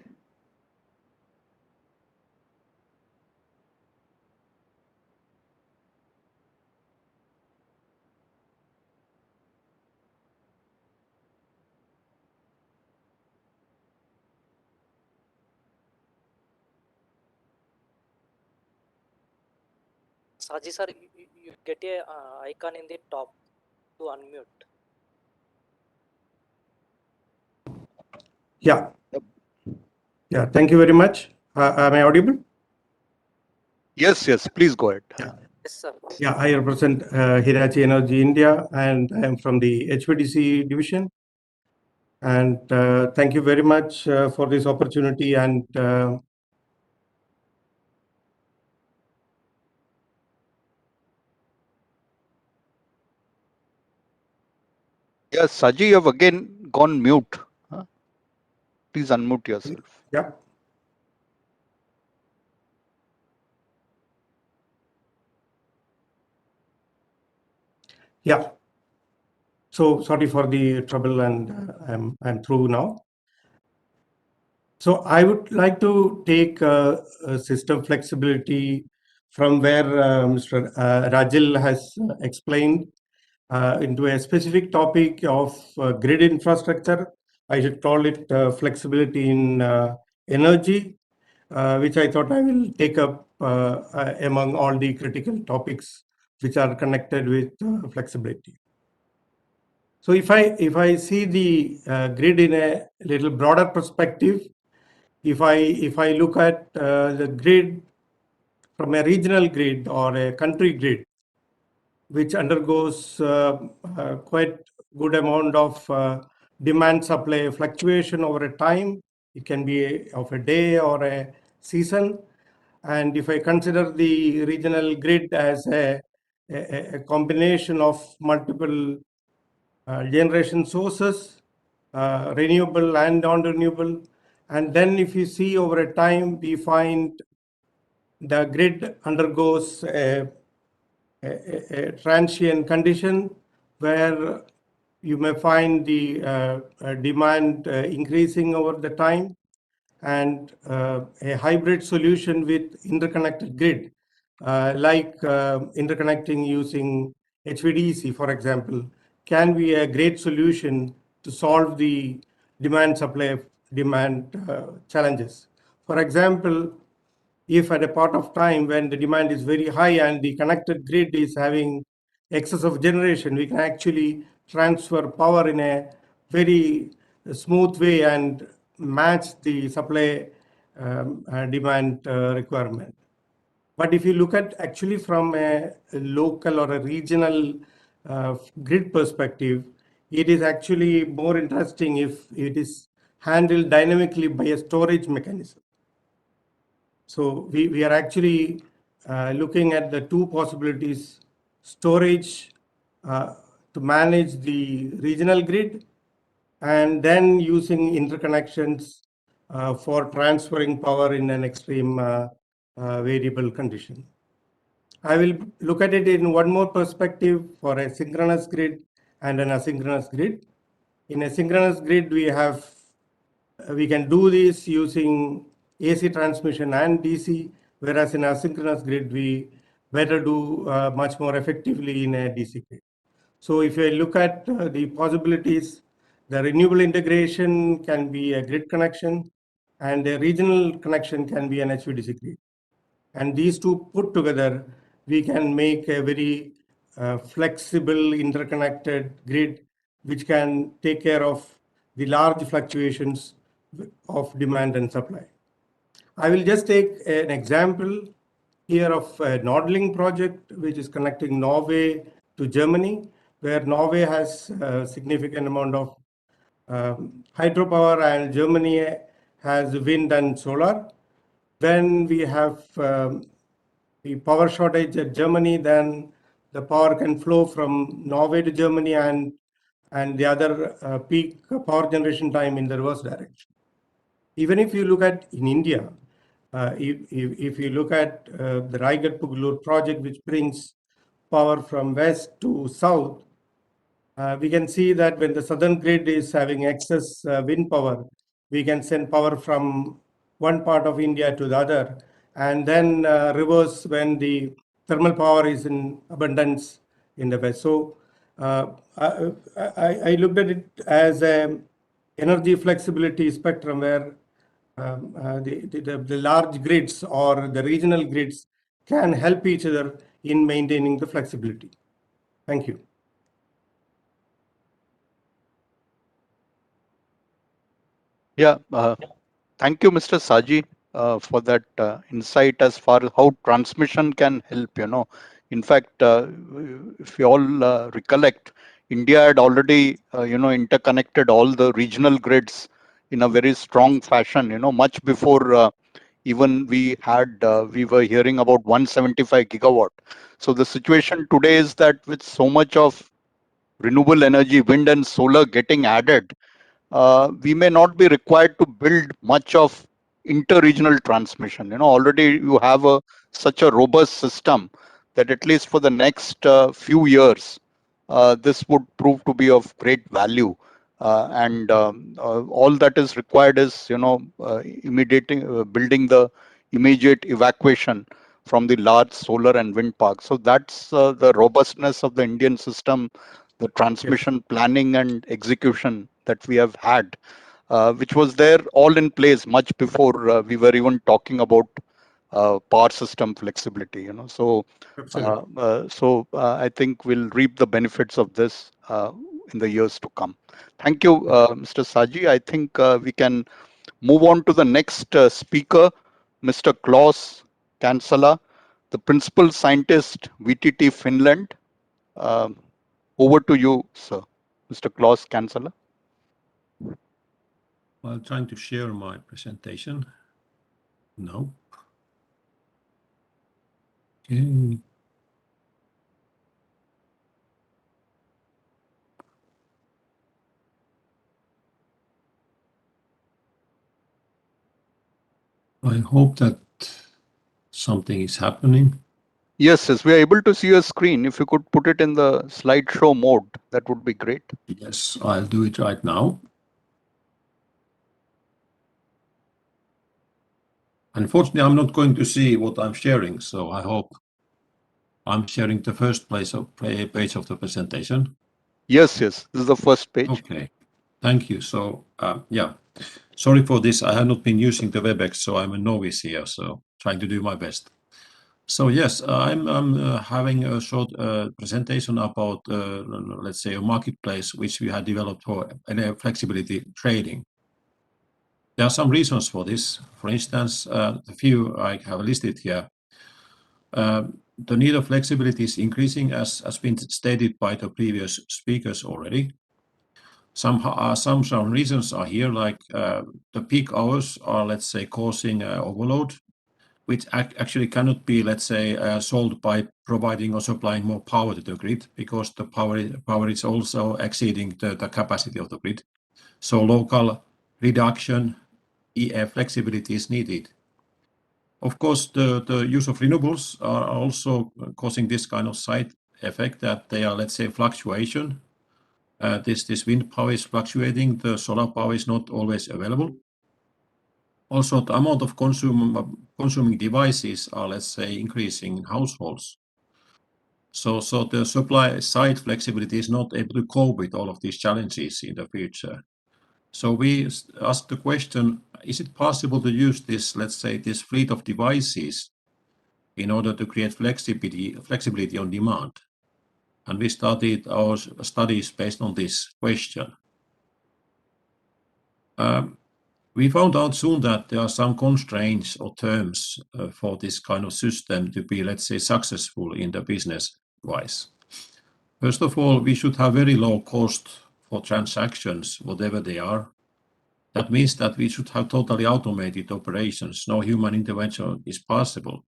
Saji sir, you get a icon in the top to unmute. Yeah. Yeah. Thank you very much. Am I audible? Yes, yes, please go ahead. Yeah. Yes, sir. Yeah, I represent Hitachi Energy India, and I am from the HVDC division. And thank you very much for this opportunity. And Yes, Saji, you have again gone mute. Please unmute yourself. yeah. Yeah. So sorry for the trouble, and I'm through now. So I would like to take system flexibility from where Mr. Rajil has explained into a specific topic of grid infrastructure. I should call it flexibility in energy, which I thought I will take up among all the critical topics which are connected with flexibility. So if I see the grid in a little broader perspective, if I look at the grid from a regional grid or a country grid, which undergoes quite good amount of demand supply fluctuation over a time. It can be of a day or a season. And if I consider the regional grid as a combination of multiple generation sources, renewable and non-renewable, and then if you see over a time, we find the grid undergoes a transient condition where you may find the demand increasing over the time, and a hybrid solution with interconnected grid, like interconnecting using HVDC, for example, can be a great solution to solve the demand supply demand challenges. For example, if at a part of time when the demand is very high and the connected grid is having excess of generation, we can actually transfer power in a very smooth way and match the supply demand requirement. But if you look at actually from a local or a regional grid perspective, it is actually more interesting if it is handled dynamically by a storage mechanism. So we are actually looking at the two possibilities: storage to manage the regional grid, and then using interconnections for transferring power in an extreme variable condition. I will look at it in one more perspective for a synchronous grid and an asynchronous grid. In a synchronous grid, we can do this using AC transmission and DC, whereas in asynchronous grid, we better do much more effectively in a DC grid. So if you look at the possibilities, the renewable integration can be a grid connection, and a regional connection can be an HVDC grid. And these two put together, we can make a very flexible, interconnected grid, which can take care of the large fluctuations of demand and supply. I will just take an example here of a Nordling project, which is connecting Norway to Germany, where Norway has a significant amount of hydropower and Germany has wind and solar. When we have the power shortage at Germany, then the power can flow from Norway to Germany and the other peak power generation time in the reverse direction. Even if you look at in India, if you look at the Raigarh-Pugalur project, which brings power from west to south, we can see that when the southern grid is having excess wind power, we can send power from one part of India to the other, and then reverse when the thermal power is in abundance in the west. So I looked at it as a energy flexibility spectrum where the large grids or the regional grids can help each other in maintaining the flexibility. Thank you. Yeah, thank you, Mr. Saji, for that insight as far as how transmission can help. In fact, if you all recollect, India had already, interconnected all the regional grids in a very strong fashion. Much before even we were hearing about 175 gigawatt. So the situation today is that with so much of renewable energy, wind and solar getting added, we may not be required to build much of inter-regional transmission. Already you have such a robust system that at least for the next few years, this would prove to be of great value. And all that is required is, building the immediate evacuation from the large solar and wind parks. So that's the robustness of the Indian system, the transmission planning and execution that we have had, which was there all in place much before we were even talking about power system flexibility. So I think we'll reap the benefits of this in the years to come. Thank you, Mr. Saji. I think we can move on to the next speaker, Mr. Klaus Kansala, the principal scientist, VTT Finland. Over to you, sir, Mr. Klaus Kansala. I'm trying to share my presentation. No. Okay. I hope that something is happening. Yes, we are able to see your screen. If you could put it in the slideshow mode, that would be great. Yes, I'll do it right now. Unfortunately, I'm not going to see what I'm sharing, so I hope I'm sharing the first page of the presentation. Yes, this is the first page. Okay, thank you. So, yeah, sorry for this. I have not been using the WebEx, so I'm a novice here, so trying to do my best. So yes, I'm having a short presentation about, let's say, a marketplace which we had developed for flexibility trading. There are some reasons for this. For instance, the few I have listed here. The need of flexibility is increasing, as has been stated by the previous speakers already. Some reasons are here, like the peak hours are, let's say, causing overload, which actually cannot be, let's say, solved by providing or supplying more power to the grid, because the power is also exceeding the capacity of the grid. So local reduction, flexibility is needed. Of course, the use of renewables are also causing this kind of side effect, that they are, let's say, fluctuation. This wind power is fluctuating, the solar power is not always available. Also, the amount of consuming devices are, let's say, increasing in households. So the supply side flexibility is not able to cope with all of these challenges in the future. So we asked the question, is it possible to use this, let's say, this fleet of devices in order to create flexibility on demand? And we started our studies based on this question. We found out soon that there are some constraints or terms for this kind of system to be, let's say, successful in the business-wise. First of all, we should have very low cost for transactions, whatever they are. That means that we should have totally automated operations. No human intervention is possible.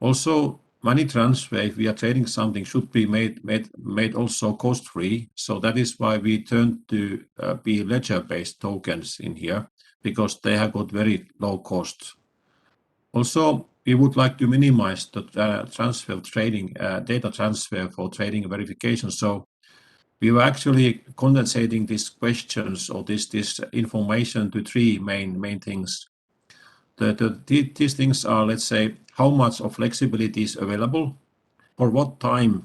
Also, money transfer, if we are trading something, should be made also cost-free. So that is why we turned to be ledger-based tokens in here, because they have got very low costs. Also, we would like to minimize the transfer of trading, data transfer for trading verification. So we were actually condensating these questions or this information to three main things. These things are, let's say, how much of flexibility is available, or what time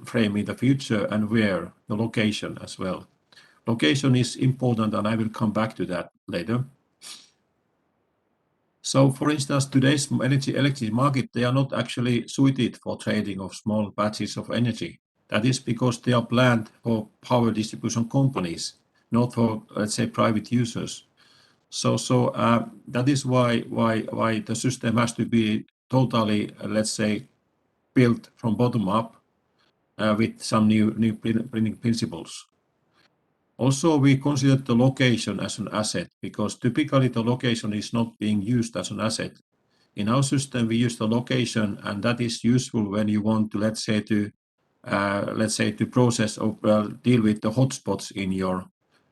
frame in the future, and where, the location as well. Location is important, and I will come back to that later. So, for instance, today's electricity market, they are not actually suited for trading of small batches of energy. That is because they are planned for power distribution companies, not for, let's say, private users. So that is why the system has to be totally, let's say, built from bottom up with some new principles. Also, we consider the location as an asset, because typically the location is not being used as an asset. In our system, we use the location, and that is useful when you want to, let's say, to process or deal with the hotspots in your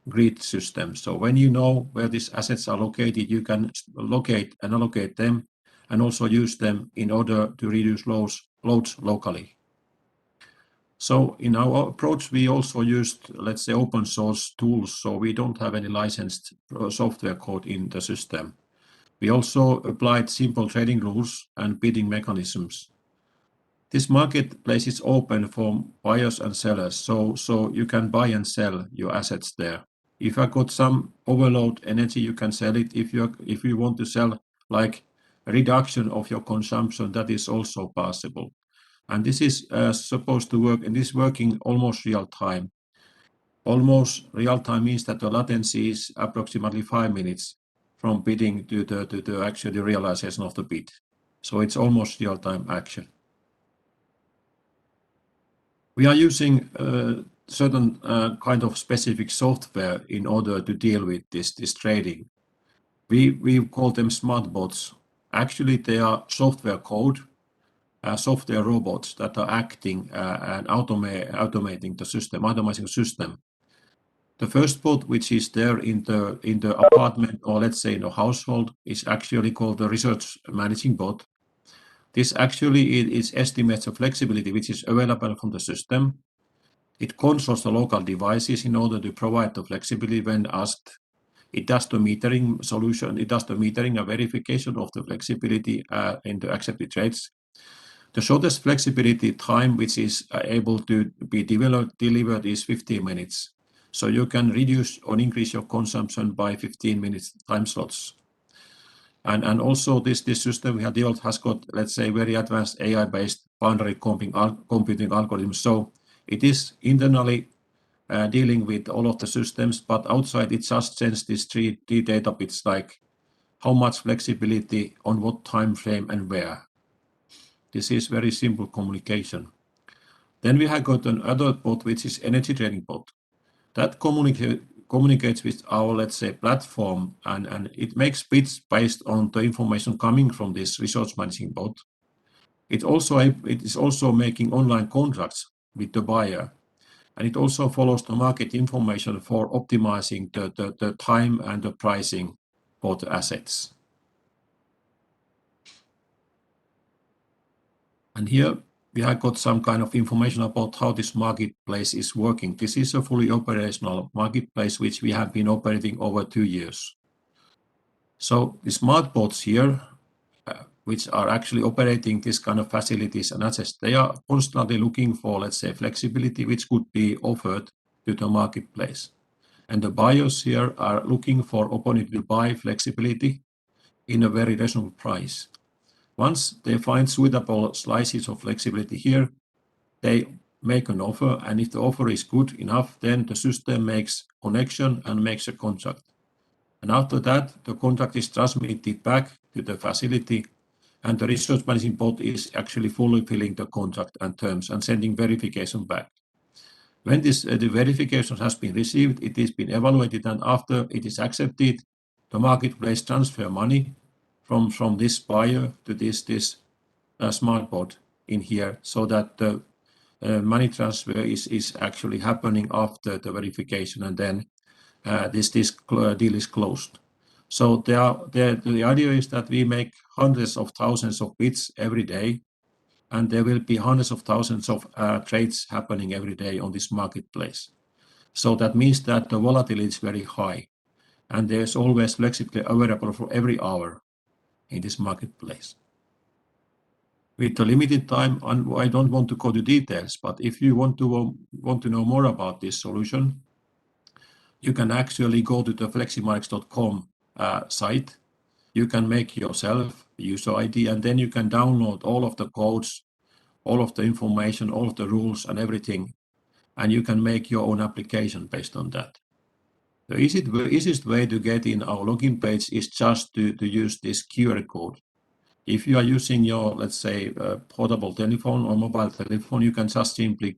grid system. So when you know where these assets are located, you can locate and allocate them, and also use them in order to reduce loads locally. So in our approach, we also used, let's say, open source tools. So we don't have any licensed software code in the system. We also applied simple trading rules and bidding mechanisms. This marketplace is open for buyers and sellers, so you can buy and sell your assets there. If I got some overload energy, you can sell it. If you want to sell like a reduction of your consumption, that is also possible. And this is supposed to work, and is working almost real time. Almost real time means that the latency is approximately 5 minutes from bidding to the actually realization of the bid. So it's almost real time action. We are using certain kind of specific software in order to deal with this trading. We call them smart bots. Actually, they are software code, software robots that are acting and automating the system, automizing the system. The first bot, which is there in the apartment, or let's say in a household, is actually called the research managing bot. This actually is estimates the flexibility which is available from the system. It controls the local devices in order to provide the flexibility when asked. It does the metering solution. It does the metering and verification of the flexibility in the accepted rates. The shortest flexibility time which is able to be delivered is 15 minutes. So you can reduce or increase your consumption by 15 minutes time slots. And also this system we have developed has got, let's say, very advanced AI-based boundary computing algorithms. So it is internally dealing with all of the systems, but outside it just sends these 3D data bits like how much flexibility on what time frame and where. This is very simple communication. Then we have got another bot, which is energy trading bot. That communicates with our, let's say, platform, and it makes bids based on the information coming from this resource managing bot. It is also making online contracts with the buyer, and it also follows the market information for optimizing the time and the pricing for the assets. And here we have got some kind of information about how this marketplace is working. This is a fully operational marketplace which we have been operating over 2 years. So the smart bots here, which are actually operating this kind of facilities and assets, they are constantly looking for, let's say, flexibility which could be offered to the marketplace. And the buyers here are looking for opportunity to buy flexibility in a very reasonable price. Once they find suitable slices of flexibility here, they make an offer, and if the offer is good enough, then the system makes connection and makes a contract. And after that, the contract is transmitted back to the facility, and the resource managing bot is actually fulfilling the contract and terms and sending verification back. When this the verification has been received, it has been evaluated, and after it is accepted, the marketplace transfer money from this buyer to this smart bot in here, so that the money transfer is actually happening after the verification, and then this deal is closed. So the idea is that we make hundreds of thousands of bids every day, and there will be hundreds of thousands of trades happening every day on this marketplace. So that means that the volatility is very high, and there's always flexibility available for every hour in this marketplace. With the limited time, and I don't want to go to details, but if you want to know more about this solution, you can actually go to the fleximarks.com site. You can make yourself user ID, and then you can download all of the codes, all of the information, all of the rules and everything, and you can make your own application based on that. The easiest way to get in our login page is just to use this QR code. If you are using your, let's say, portable telephone or mobile telephone, you can just simply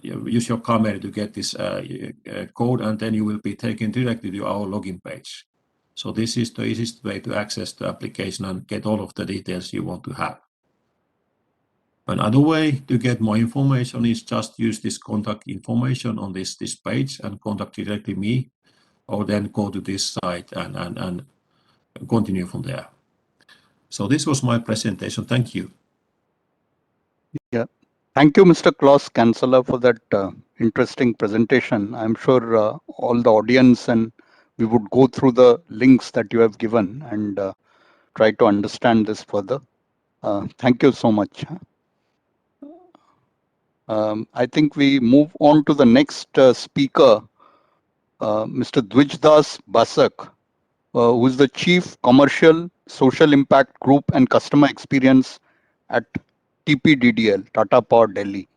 use your camera to get this code, and then you will be taken directly to our login page. So this is the easiest way to access the application and get all of the details you want to have. Another way to get more information is just use this contact information on this page and contact directly me, or then go to this site and continue from there. So this was my presentation. Thank you. Yeah, thank you, Mr. Klaus Kanzler, for that interesting presentation. I'm sure all the audience and we would go through the links that you have given and try to understand this further. Thank you so much. I think we move on to the next speaker, Mr. Dwijdas Basak, who is the Chief Commercial Social Impact Group and Customer Experience at TPDDL, Tata Power Delhi.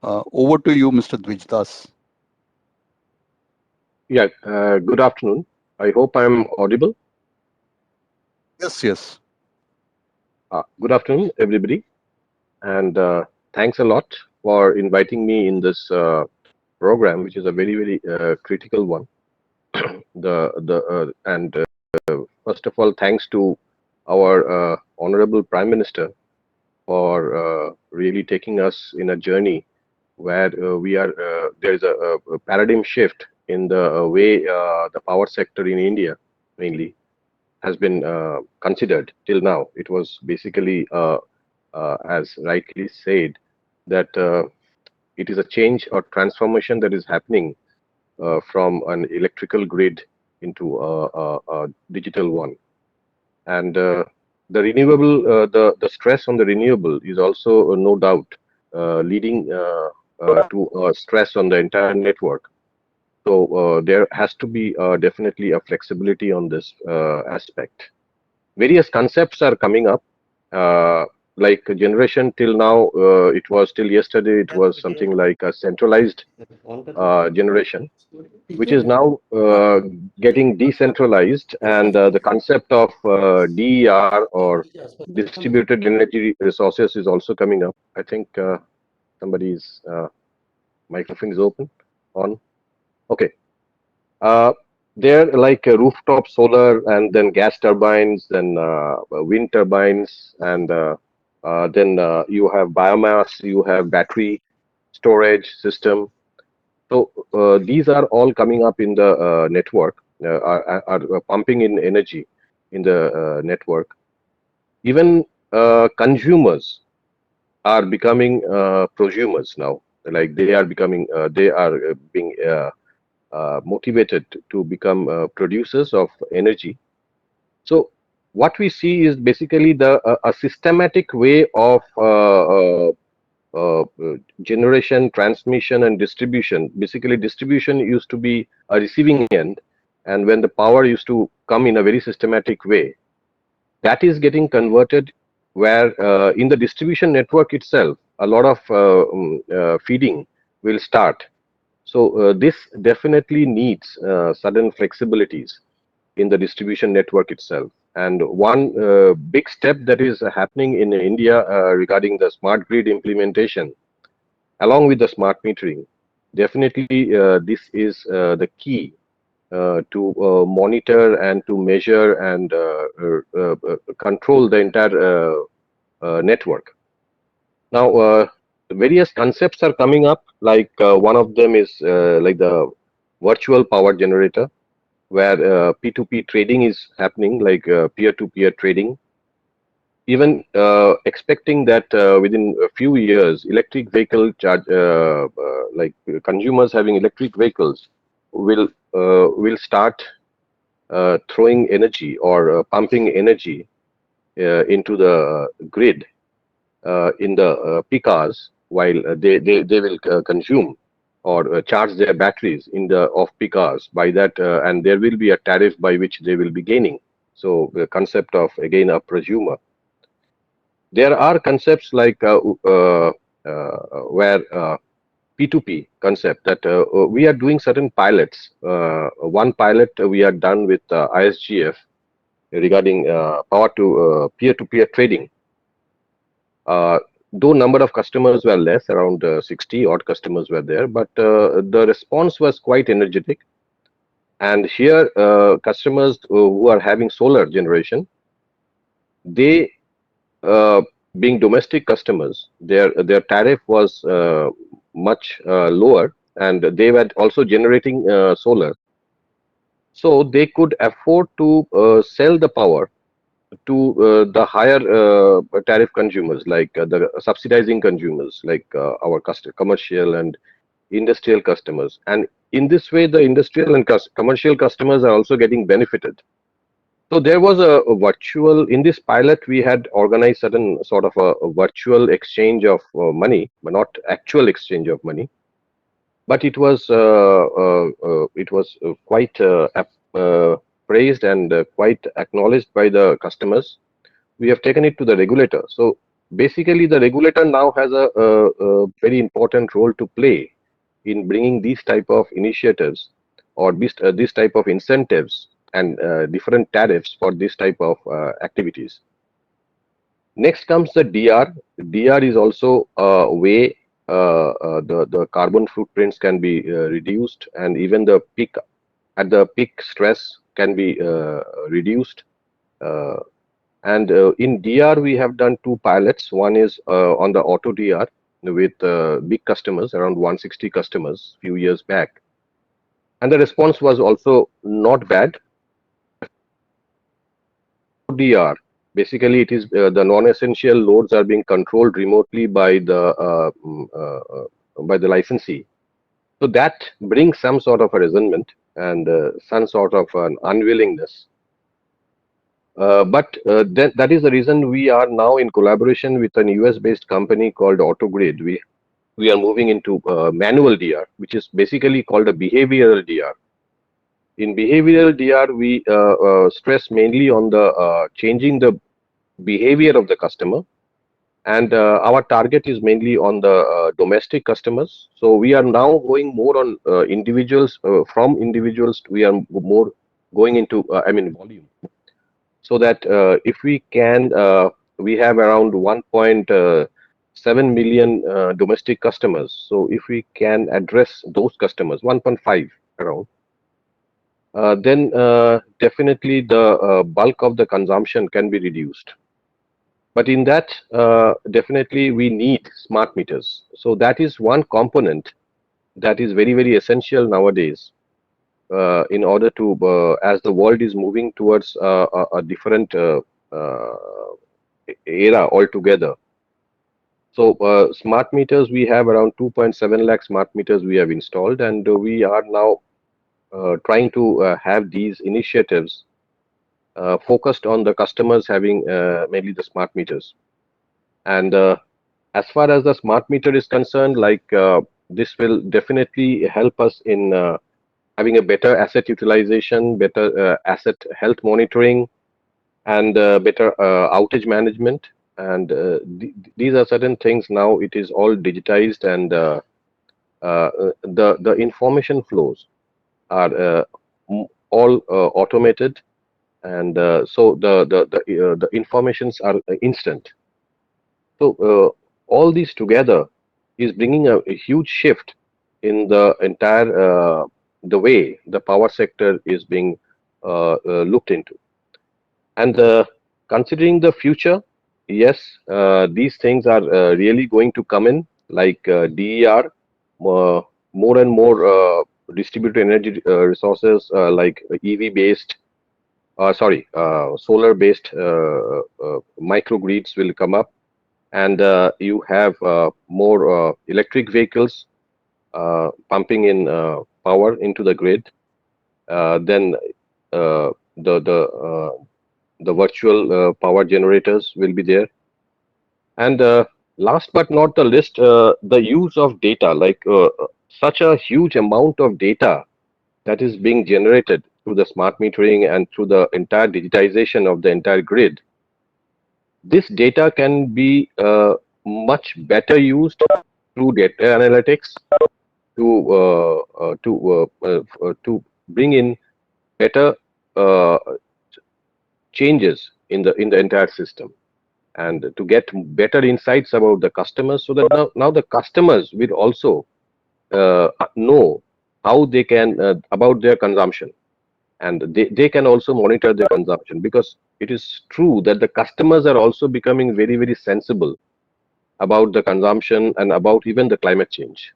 Over to you, Mr. Dwijdas. Yeah, good afternoon. I hope I'm audible. Yes, yes. Good afternoon, everybody. And thanks a lot for inviting me in this program, which is a very, very critical one. First of all, thanks to our Honorable Prime Minister for really taking us in a journey where there is a paradigm shift in the way the power sector in India mainly has been considered till now. It was basically, as rightly said, that it is a change or transformation that is happening from an electrical grid into a digital one. And the renewable, the stress on the renewable is also no doubt leading to stress on the entire network. So there has to be definitely a flexibility on this aspect. Various concepts are coming up, like generation till now, it was till yesterday, it was something like a centralized generation, which is now getting decentralized, and the concept of DER or distributed energy resources is also coming up. I think somebody's microphone is open on. Okay. They're like rooftop solar, and then gas turbines, then wind turbines, and then you have biomass, you have battery storage system. So these are all coming up in the network, are pumping in energy in the network. Even consumers are becoming prosumers now. Like they are becoming, they are being motivated to become producers of energy. So what we see is basically the a systematic way of generation, transmission, and distribution. Basically, distribution used to be a receiving end, and when the power used to come in a very systematic way, that is getting converted where in the distribution network itself, a lot of feeding will start. So this definitely needs sudden flexibilities in the distribution network itself. And one big step that is happening in India regarding the smart grid implementation, along with the smart metering, definitely this is the key to monitor and to measure and control the entire network. Now, various concepts are coming up, like one of them is like the virtual power generator, where P2P trading is happening, like peer-to-peer trading. Even expecting that within a few years, electric vehicle charge, like consumers having electric vehicles will start throwing energy or pumping energy into the grid in the peak hours, while they will consume or charge their batteries in the off-peak hours. By that, and there will be a tariff by which they will be gaining. So the concept of, again, a prosumer. There are concepts like where P2P concept that we are doing certain pilots. One pilot we are done with ISGF regarding power to peer-to-peer trading. Though number of customers were less, around 60 odd customers were there, but the response was quite energetic. And here, customers who are having solar generation, they being domestic customers, their tariff was much lower, and they were also generating solar, so they could afford to sell the power to the higher tariff consumers, like the subsidizing consumers, like our commercial and industrial customers. And in this way, the industrial and commercial customers are also getting benefited. So there was a virtual, in this pilot, we had organized certain sort of a virtual exchange of money, but not actual exchange of money. But it was quite praised and quite acknowledged by the customers. We have taken it to the regulator. So basically, the regulator now has a very important role to play in bringing these type of initiatives or this type of incentives and different tariffs for this type of activities. Next comes the DR. DR is also a way the carbon footprints can be reduced, and even the peak stress can be reduced. And in DR, we have done two pilots. One is on the auto DR with big customers, around 160 customers, few years back. And the response was also not bad. DR, basically, it is the non-essential loads are being controlled remotely by the licensee. So that brings some sort of a resentment and some sort of an unwillingness. But that is the reason we are now in collaboration with an US-based company called AutoGrid. We are moving into manual DR, which is basically called a behavioral DR. In behavioral DR, we stress mainly on the changing the behavior of the customer And our target is mainly on the domestic customers. So we are now going more on individuals. From individuals, we are more going into, volume. So that if we can, we have around 1.7 million domestic customers. So if we can address those customers, 1.5 around, then definitely the bulk of the consumption can be reduced. But in that, definitely we need smart meters. So that is one component that is very, very essential nowadays in order to, as the world is moving towards a different era altogether. So smart meters, we have around 2.7 lakh smart meters we have installed, and we are now trying to have these initiatives focused on the customers having mainly the smart meters. And as far as the smart meter is concerned, like this will definitely help us in having a better asset utilization, better asset health monitoring, and better outage management. And these are certain things now. It is all digitized, and the information flows are all automated, and so the informations are instant. So all these together is bringing a huge shift in the entire the way the power sector is being looked into. And considering the future, yes, these things are really going to come in, like DER, more and more distributed energy resources like EV based, solar based microgrids will come up, and you have more electric vehicles pumping in power into the grid. Then the virtual power generators will be there. And last but not the least, the use of data, like such a huge amount of data that is being generated through the smart metering and through the entire digitization of the entire grid. This data can be much better used through data analytics to bring in better changes in the entire system, and to get better insights about the customers, so that now the customers will also know how they can about their consumption, and they can also monitor their consumption, because it is true that the customers are also becoming very, very sensible about the consumption and about even the climate change.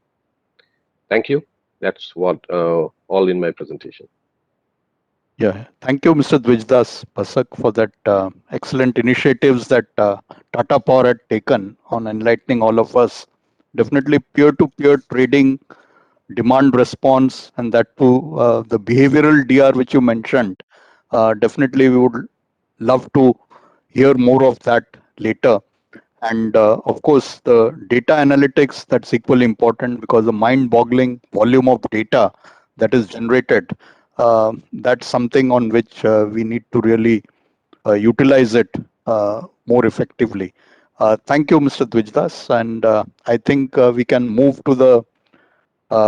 Thank you. That's what all in my presentation. Yeah, thank you, Mr. Dwijdas Pasak, for that excellent initiatives that Tata Power had taken on enlightening all of us. Definitely peer-to-peer trading, demand response, and that too the behavioral DR which you mentioned. Definitely we would love to hear more of that later. And of course, the data analytics, that's equally important, because the mind-boggling volume of data that is generated, that's something on which we need to really utilize it more effectively. Thank you, Mr. Dwijdas. And I think we can move to the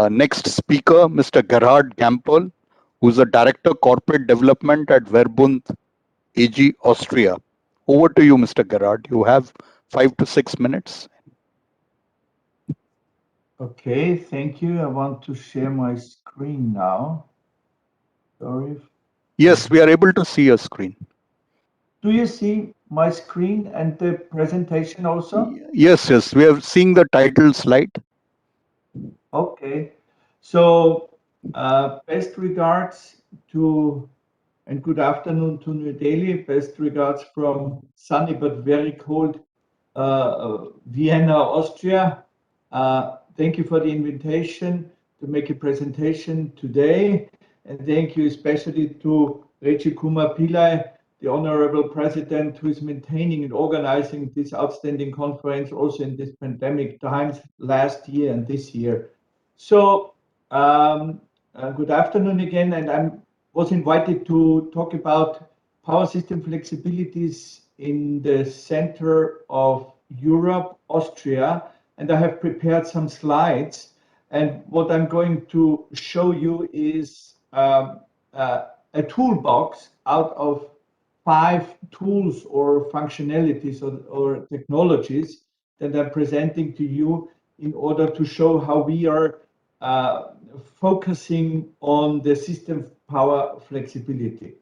next speaker, Mr. Gerhard Gampel, who's a Director Corporate Development at Verbund AG, Austria. Over to you, Mr. Gerhard. You have 5 to 6 minutes. Okay, thank you. I want to share my screen now. Sorry. Yes, we are able to see your screen. Do you see my screen and the presentation also? Yes, yes, we are seeing the title slide. Okay, so best regards to, and good afternoon to New Delhi. Best regards from sunny but very cold Vienna, Austria. Thank you for the invitation to make a presentation today. And thank you especially to Rechi Kumar Pillai, the Honorable President, who is maintaining and organizing this outstanding conference also in this pandemic times last year and this year. So good afternoon again, and I was invited to talk about power system flexibilities in the center of Europe, Austria, and I have prepared some slides. And what I'm going to show you is a toolbox out of 5 tools or functionalities or technologies that I'm presenting to you in order to show how we are focusing on the system power flexibility.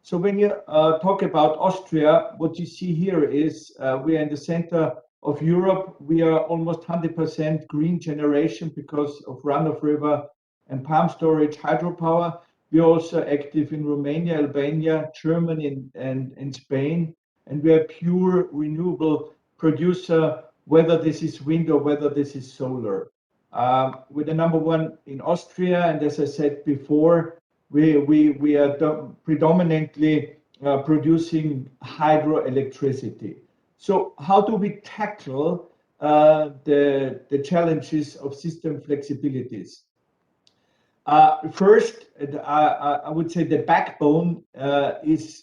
So when you talk about Austria, what you see here is we are in the center of Europe. We are almost 100% green generation because of run-of-river and palm storage hydropower. We are also active in Romania, Albania, Germany, and Spain. And we are pure renewable producer, whether this is wind or whether this is solar. We're the #1 in Austria, and as I said before, we are predominantly producing hydroelectricity. So how do we tackle the challenges of system flexibilities? First, I would say the backbone is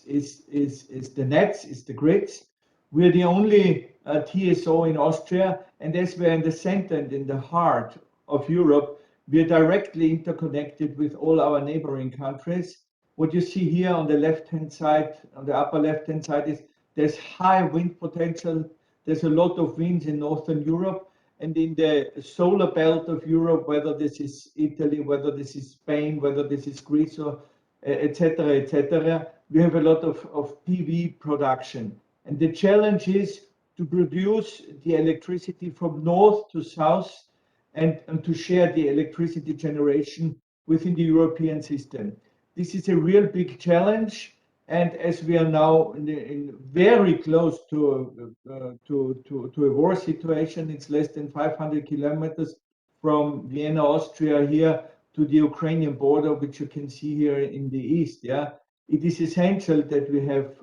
the nets, is the grids. We're the only TSO in Austria, and as we're in the center and in the heart of Europe, we are directly interconnected with all our neighboring countries. What you see here on the left-hand side, on the upper left-hand side, is there's high wind potential. There's a lot of winds in Northern Europe, and in the solar belt of Europe, whether this is Italy, whether this is Spain, whether this is Greece, or etc., we have a lot of PV production. And the challenge is to produce the electricity from north to south and to share the electricity generation within the European system. This is a real big challenge, and as we are now in very close to a war situation, it's less than 500 kilometers from Vienna, Austria, here to the Ukrainian border, which you can see here in the east. Yeah, it is essential that we have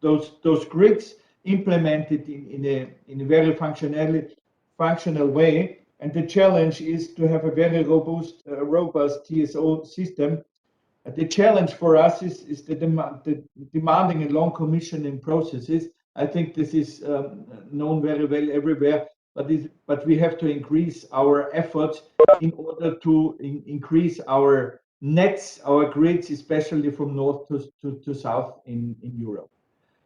those grids implemented in a very functional way, and the challenge is to have a very robust TSO system. The challenge for us is the demanding and long commissioning processes. I think this is known very well everywhere, but we have to increase our efforts in order to increase our nets, our grids, especially from north to south in Europe.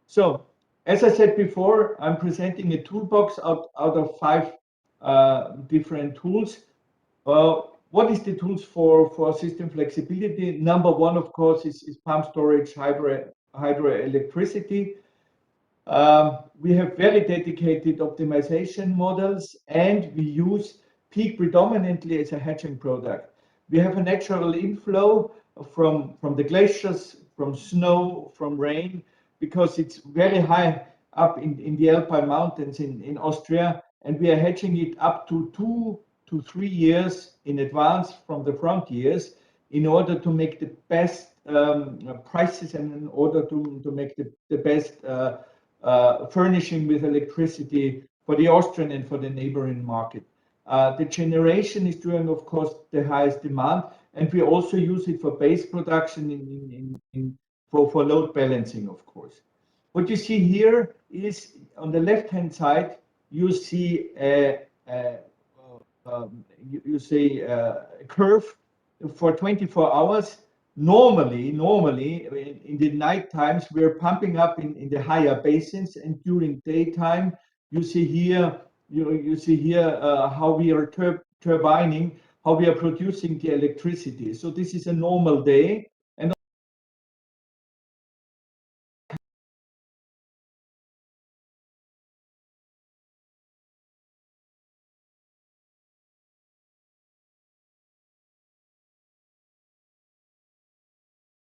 So, as I said before, I'm presenting a toolbox out of 5 different tools. What is the tools for system flexibility? #1, of course, is pump storage hydroelectricity. We have very dedicated optimization models, and we use peak predominantly as a hedging product. We have a natural inflow from the glaciers, from snow, from rain, because it's very high up in the Alpine mountains in Austria, and we are hedging it up to 2 to 3 years in advance from the front years in order to make the best prices and in order to make the best furnishing with electricity for the Austrian and for the neighboring market. The generation is during, of course, the highest demand, and we also use it for base production for load balancing, of course. What you see here is on the left-hand side, you see a curve for 24 hours. Normally, in the night times, we're pumping up in the higher basins, and during daytime, you see here, how we are turbining, how we are producing the electricity. So this is a normal day. And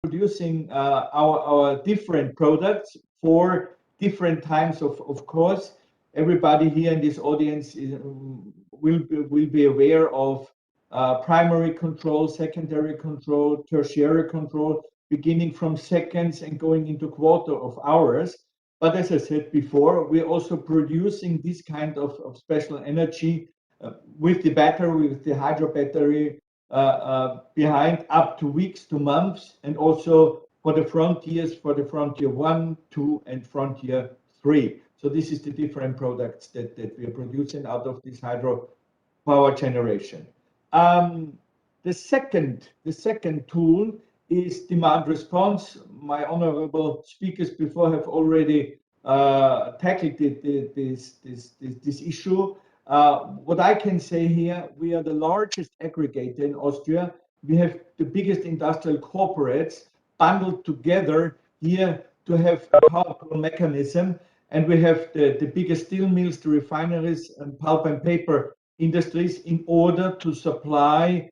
producing our different products for different times of course. Everybody here in this audience will be aware of primary control, secondary control, tertiary control, beginning from seconds and going into quarter of hours. But as I said before, we're also producing this kind of special energy with the battery, with the hydro battery behind, up to weeks to months, and also for the frontiers, for the frontier 1, 2, and frontier 3. So this is the different products that we are producing out of this hydro power generation. The second tool is demand response. My honorable speakers before have already tackled this issue. What I can say here, we are the largest aggregator in Austria. We have the biggest industrial corporates bundled together here to have a powerful mechanism. And we have the biggest steel mills, the refineries, and pulp and paper industries in order to supply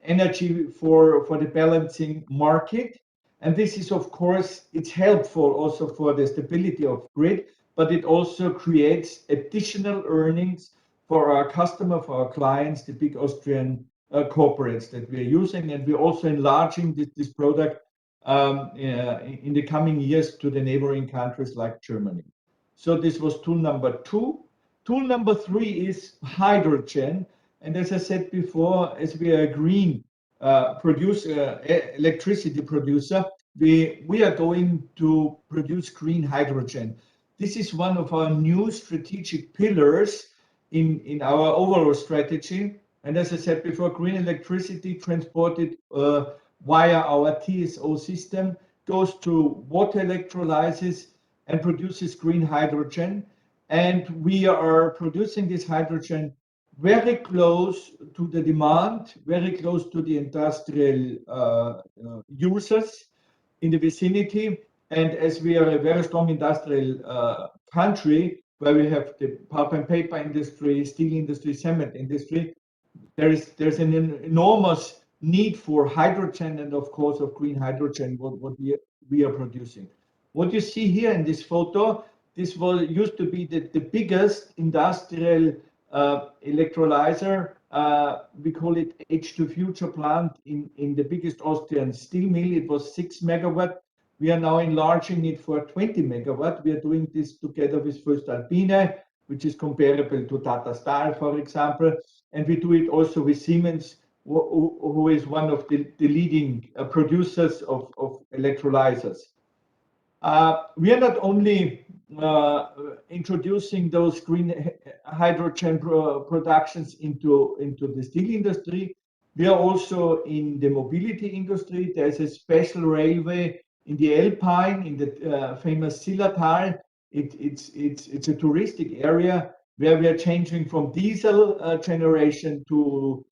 energy for the balancing market. And this is, of course, it's helpful also for the stability of grid, but it also creates additional earnings for our customer, for our clients, the big Austrian corporates that we are using. And we're also enlarging this product in the coming years to the neighboring countries like Germany. So this was tool number 2. Tool number 3 is hydrogen. And as I said before, as we are a green electricity producer, we are going to produce green hydrogen. This is one of our new strategic pillars in our overall strategy. And as I said before, green electricity transported via our TSO system goes to water electrolysis and produces green hydrogen. And we are producing this hydrogen very close to the demand, very close to the industrial users in the vicinity. And as we are a very strong industrial country, where we have the pulp and paper industry, steel industry, cement industry, there's an enormous need for hydrogen and, of course, of green hydrogen, what we are producing. What you see here in this photo, this used to be the biggest industrial electrolyzer. We call it H2 Future plant in the biggest Austrian steel mill. It was 6 megawatt. We are now enlarging it for 20 megawatt. We are doing this together with voestalpine, which is comparable to Tata Stahl, for example. And we do it also with Siemens, who is one of the leading producers of electrolyzers. We are not only introducing those green hydrogen productions into the steel industry. We are also in the mobility industry. There's a special railway in the Alpine, in the famous Zillertal. It's a touristic area where we are changing from diesel generation to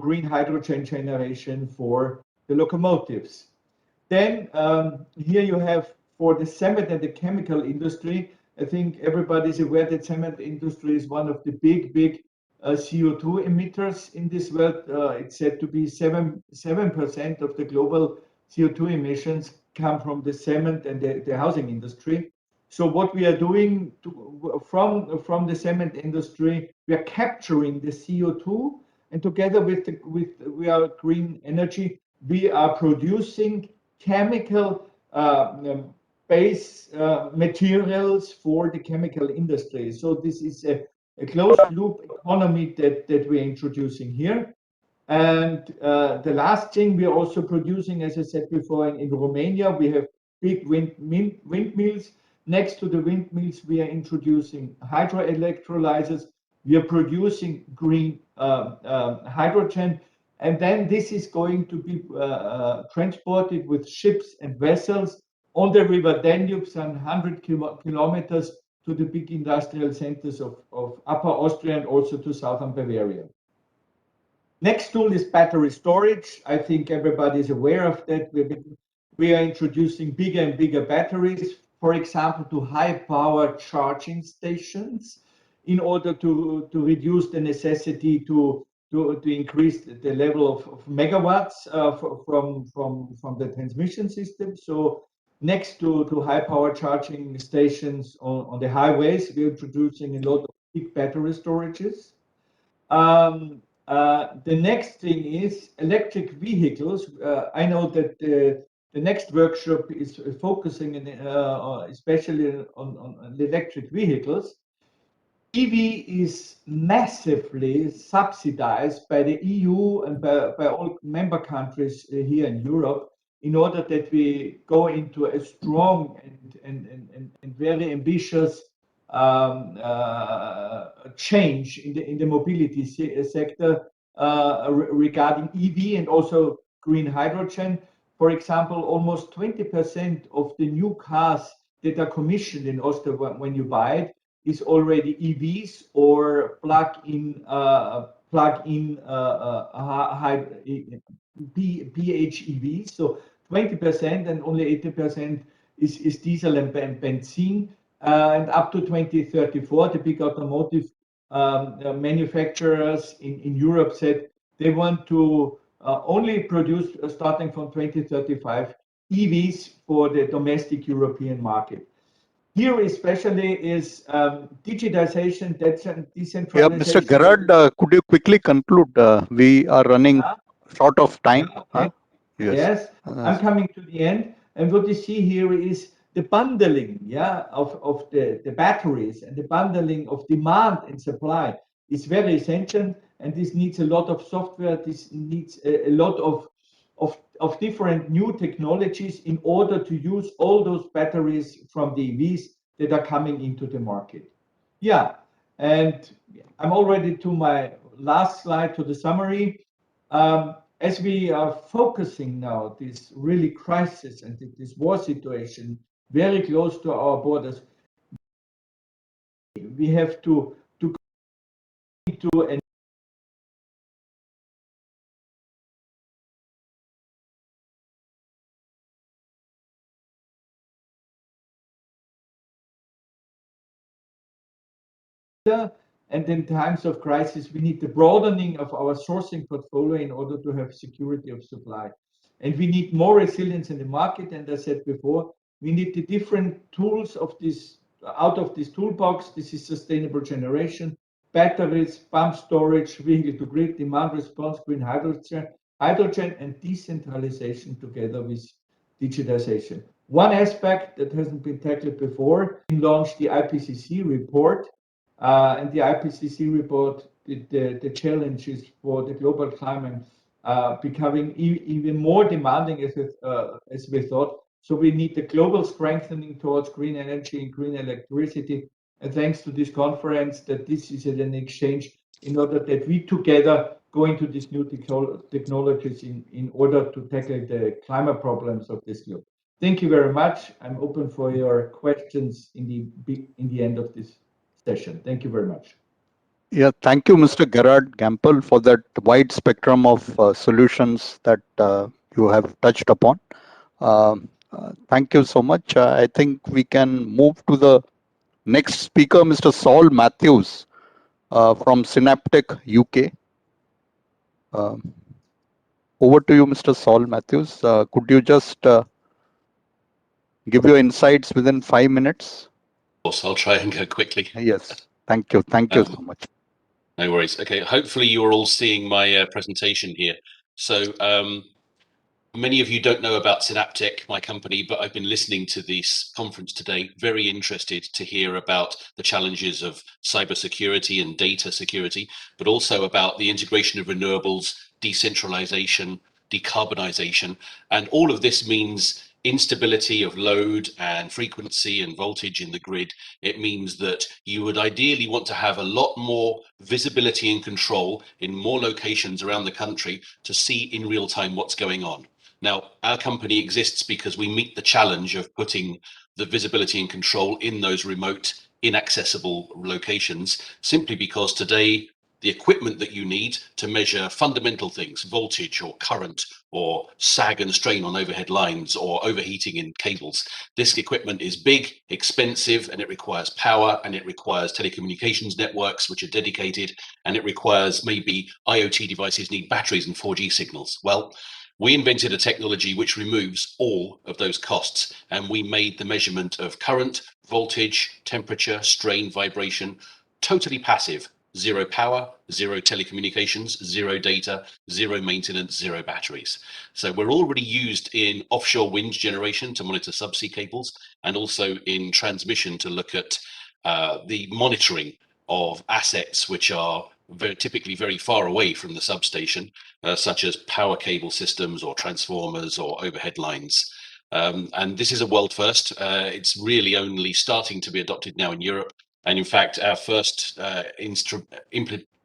green hydrogen generation for the locomotives. Then here you have for the cement and the chemical industry. I think everybody's aware that cement industry is one of the big CO2 emitters in this world. It's said to be 7% of the global CO2 emissions come from the cement and the housing industry. So what we are doing from the cement industry, we are capturing the CO2, and together with we are green energy, we are producing chemical base materials for the chemical industry. So this is a closed loop economy that we're introducing here. And the last thing, we're also producing, as I said before, in Romania, we have big windmills. Next to the windmills, we are introducing hydroelectrolyzers. We are producing green hydrogen. And then this is going to be transported with ships and vessels on the river Danube, some 100 kilometers to the big industrial centers of Upper Austria and also to southern Bavaria. Next tool is battery storage. I think everybody is aware of that. We are introducing bigger and bigger batteries, for example, to high power charging stations in order to reduce the necessity to increase the level of megawatts from the transmission system. So next to high power charging stations on the highways, we're introducing a lot of big battery storages. The next thing is electric vehicles. I know that the next workshop is focusing especially on the electric vehicles. EV is massively subsidized by the EU and by all member countries here in Europe. in order that we go into a strong and very ambitious change in the mobility sector regarding EV and also green hydrogen. For example, almost 20% of the new cars that are commissioned in Austria when you buy it is already EVs or plug-in PHEVs. So 20% and only 80% is diesel and benzene. And up to 2034, the big automotive manufacturers in Europe said they want to only produce, starting from 2035, EVs for the domestic European market. Here especially is digitization, decentralization. Yeah, Mr. Gerard, could you quickly conclude? We are running short of time. Okay. Yes, I'm coming to the end. And what you see here is the bundling, of the batteries, and the bundling of demand and supply is very essential. And this needs a lot of software. This needs a lot of different new technologies in order to use all those batteries from the EVs that are coming into the market. Yeah, and I'm already to my last slide, to the summary. As we are focusing now this really crisis and this war situation very close to our borders, we have to go into an and in times of crisis, we need the broadening of our sourcing portfolio in order to have security of supply. And we need more resilience in the market. And as I said before, we need the different tools of this, out of this toolbox. This is sustainable generation, batteries, pump storage, vehicle to grid, demand response, green hydrogen, and decentralization together with digitization. One aspect that hasn't been tackled before, we launched the IPCC report. And the IPCC report, the challenges for the global climate becoming even more demanding as we thought. So we need the global strengthening towards green energy and green electricity. And thanks to this conference, that this is an exchange in order that we together go into these new technologies in order to tackle the climate problems of this globe. Thank you very much. I'm open for your questions in the end of this session. Thank you very much. Yeah, thank you, Mr. Gerard Gampel, for that wide spectrum of solutions that you have touched upon. Thank you so much. I think we can move to the next speaker, Mr. Saul Matthews from Synaptic UK. Over to you, Mr. Saul Matthews. Could you just give your insights within 5 minutes? Of course, I'll try and go quickly. Yes, thank you. Thank you so much. No worries. Okay, hopefully you're all seeing my presentation here. So many of you don't know about Synaptic, my company, but I've been listening to this conference today, very interested to hear about the challenges of cybersecurity and data security, but also about the integration of renewables, decentralization, decarbonization, and all of this means instability of load and frequency and voltage in the grid. It means that you would ideally want to have a lot more visibility and control in more locations around the country to see in real time what's going on. Now, our company exists because we meet the challenge of putting the visibility and control in those remote, inaccessible locations, simply because today the equipment that you need to measure fundamental things, voltage or current or sag and strain on overhead lines or overheating in cables, this equipment is big, expensive, and it requires power, and it requires telecommunications networks which are dedicated, and it requires maybe IoT devices need batteries and 4G signals. Well, we invented a technology which removes all of those costs, and we made the measurement of current, voltage, temperature, strain, vibration totally passive. Zero power, zero telecommunications, zero data, zero maintenance, zero batteries. So we're already used in offshore wind generation to monitor subsea cables, and also in transmission to look at the monitoring of assets which are typically very far away from the substation, such as power cable systems or transformers or overhead lines. And this is a world first. It's really only starting to be adopted now in Europe. And in fact, our first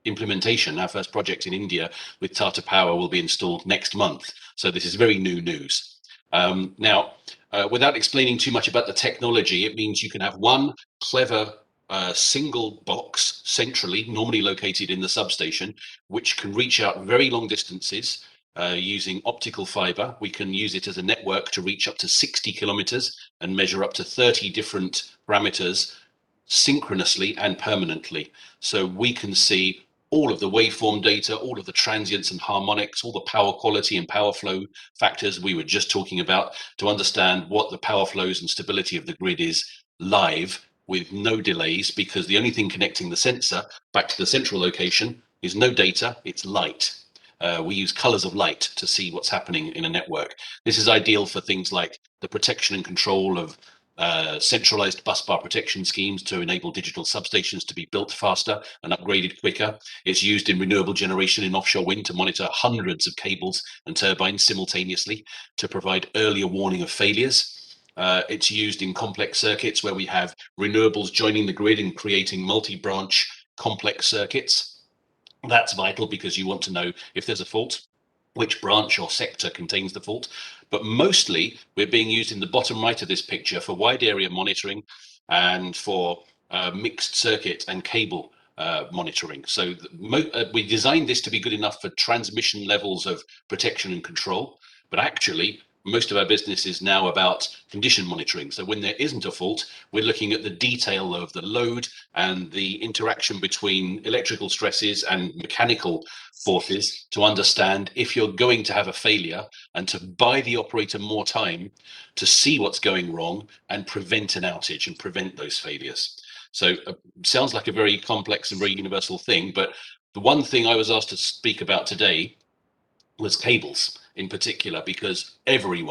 implementation, our first project in India with Tata Power will be installed next month. So this is very new news. Now, without explaining too much about the technology, it means you can have one clever single box centrally, normally located in the substation, which can reach out very long distances using optical fiber. We can use it as a network to reach up to 60 kilometers and measure up to 30 different parameters synchronously and permanently. So we can see all of the waveform data, all of the transients and harmonics, all the power quality and power flow factors we were just talking about, to understand what the power flows and stability of the grid is live with no delays, because the only thing connecting the sensor back to the central location is no data, it's light. We use colors of light to see what's happening in a network. This is ideal for things like the protection and control of centralized busbar protection schemes to enable digital substations to be built faster and upgraded quicker. It's used in renewable generation in offshore wind to monitor hundreds of cables and turbines simultaneously to provide earlier warning of failures. It's used in complex circuits where we have renewables joining the grid and creating multi-branch complex circuits. That's vital because you want to know if there's a fault, which branch or sector contains the fault. But mostly we're being used in the bottom right of this picture for wide area monitoring and for mixed circuit and cable monitoring. So we designed this to be good enough for transmission levels of protection and control, but actually most of our business is now about condition monitoring. So when there isn't a fault, we're looking at the detail of the load and the interaction between electrical stresses and mechanical forces to understand if you're going to have a failure, and to buy the operator more time to see what's going wrong and prevent an outage and prevent those failures. So sounds like a very complex and very universal thing, but the one thing I was asked to speak about today was cables in particular, because every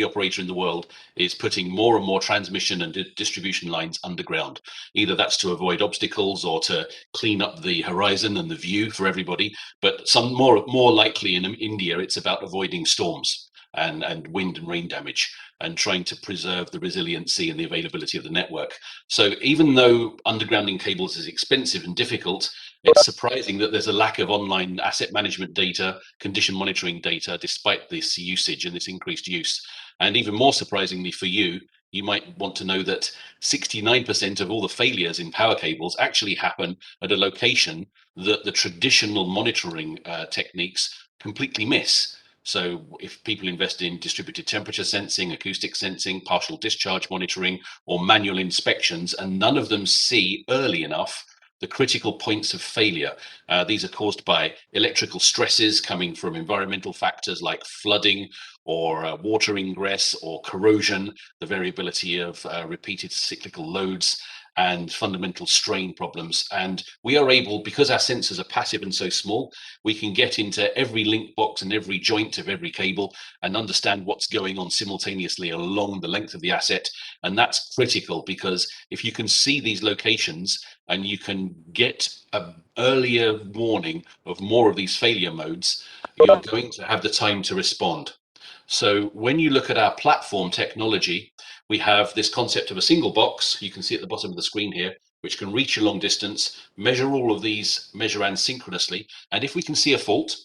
operator in the world is putting more and more transmission and distribution lines underground. Either that's to avoid obstacles or to clean up the horizon and the view for everybody, but some more likely in India, it's about avoiding storms and wind and rain damage and trying to preserve the resiliency and the availability of the network. So even though undergrounding cables is expensive and difficult, it's surprising that there's a lack of online asset management data, condition monitoring data, despite this usage and this increased use. And even more surprisingly for you, you might want to know that 69% of all the failures in power cables actually happen at a location that the traditional monitoring techniques completely miss. So if people invest in distributed temperature sensing, acoustic sensing, partial discharge monitoring, or manual inspections, and none of them see early enough the critical points of failure. These are caused by electrical stresses coming from environmental factors like flooding or water ingress or corrosion, the variability of repeated cyclical loads, and fundamental strain problems. And we are able, because our sensors are passive and so small, we can get into every link box and every joint of every cable and understand what's going on simultaneously along the length of the asset. And that's critical, because if you can see these locations and you can get an earlier warning of more of these failure modes, you're going to have the time to respond. So when you look at our platform technology, we have this concept of a single box, you can see at the bottom of the screen here, which can reach a long distance, measure all of these measurands synchronously. And if we can see a fault,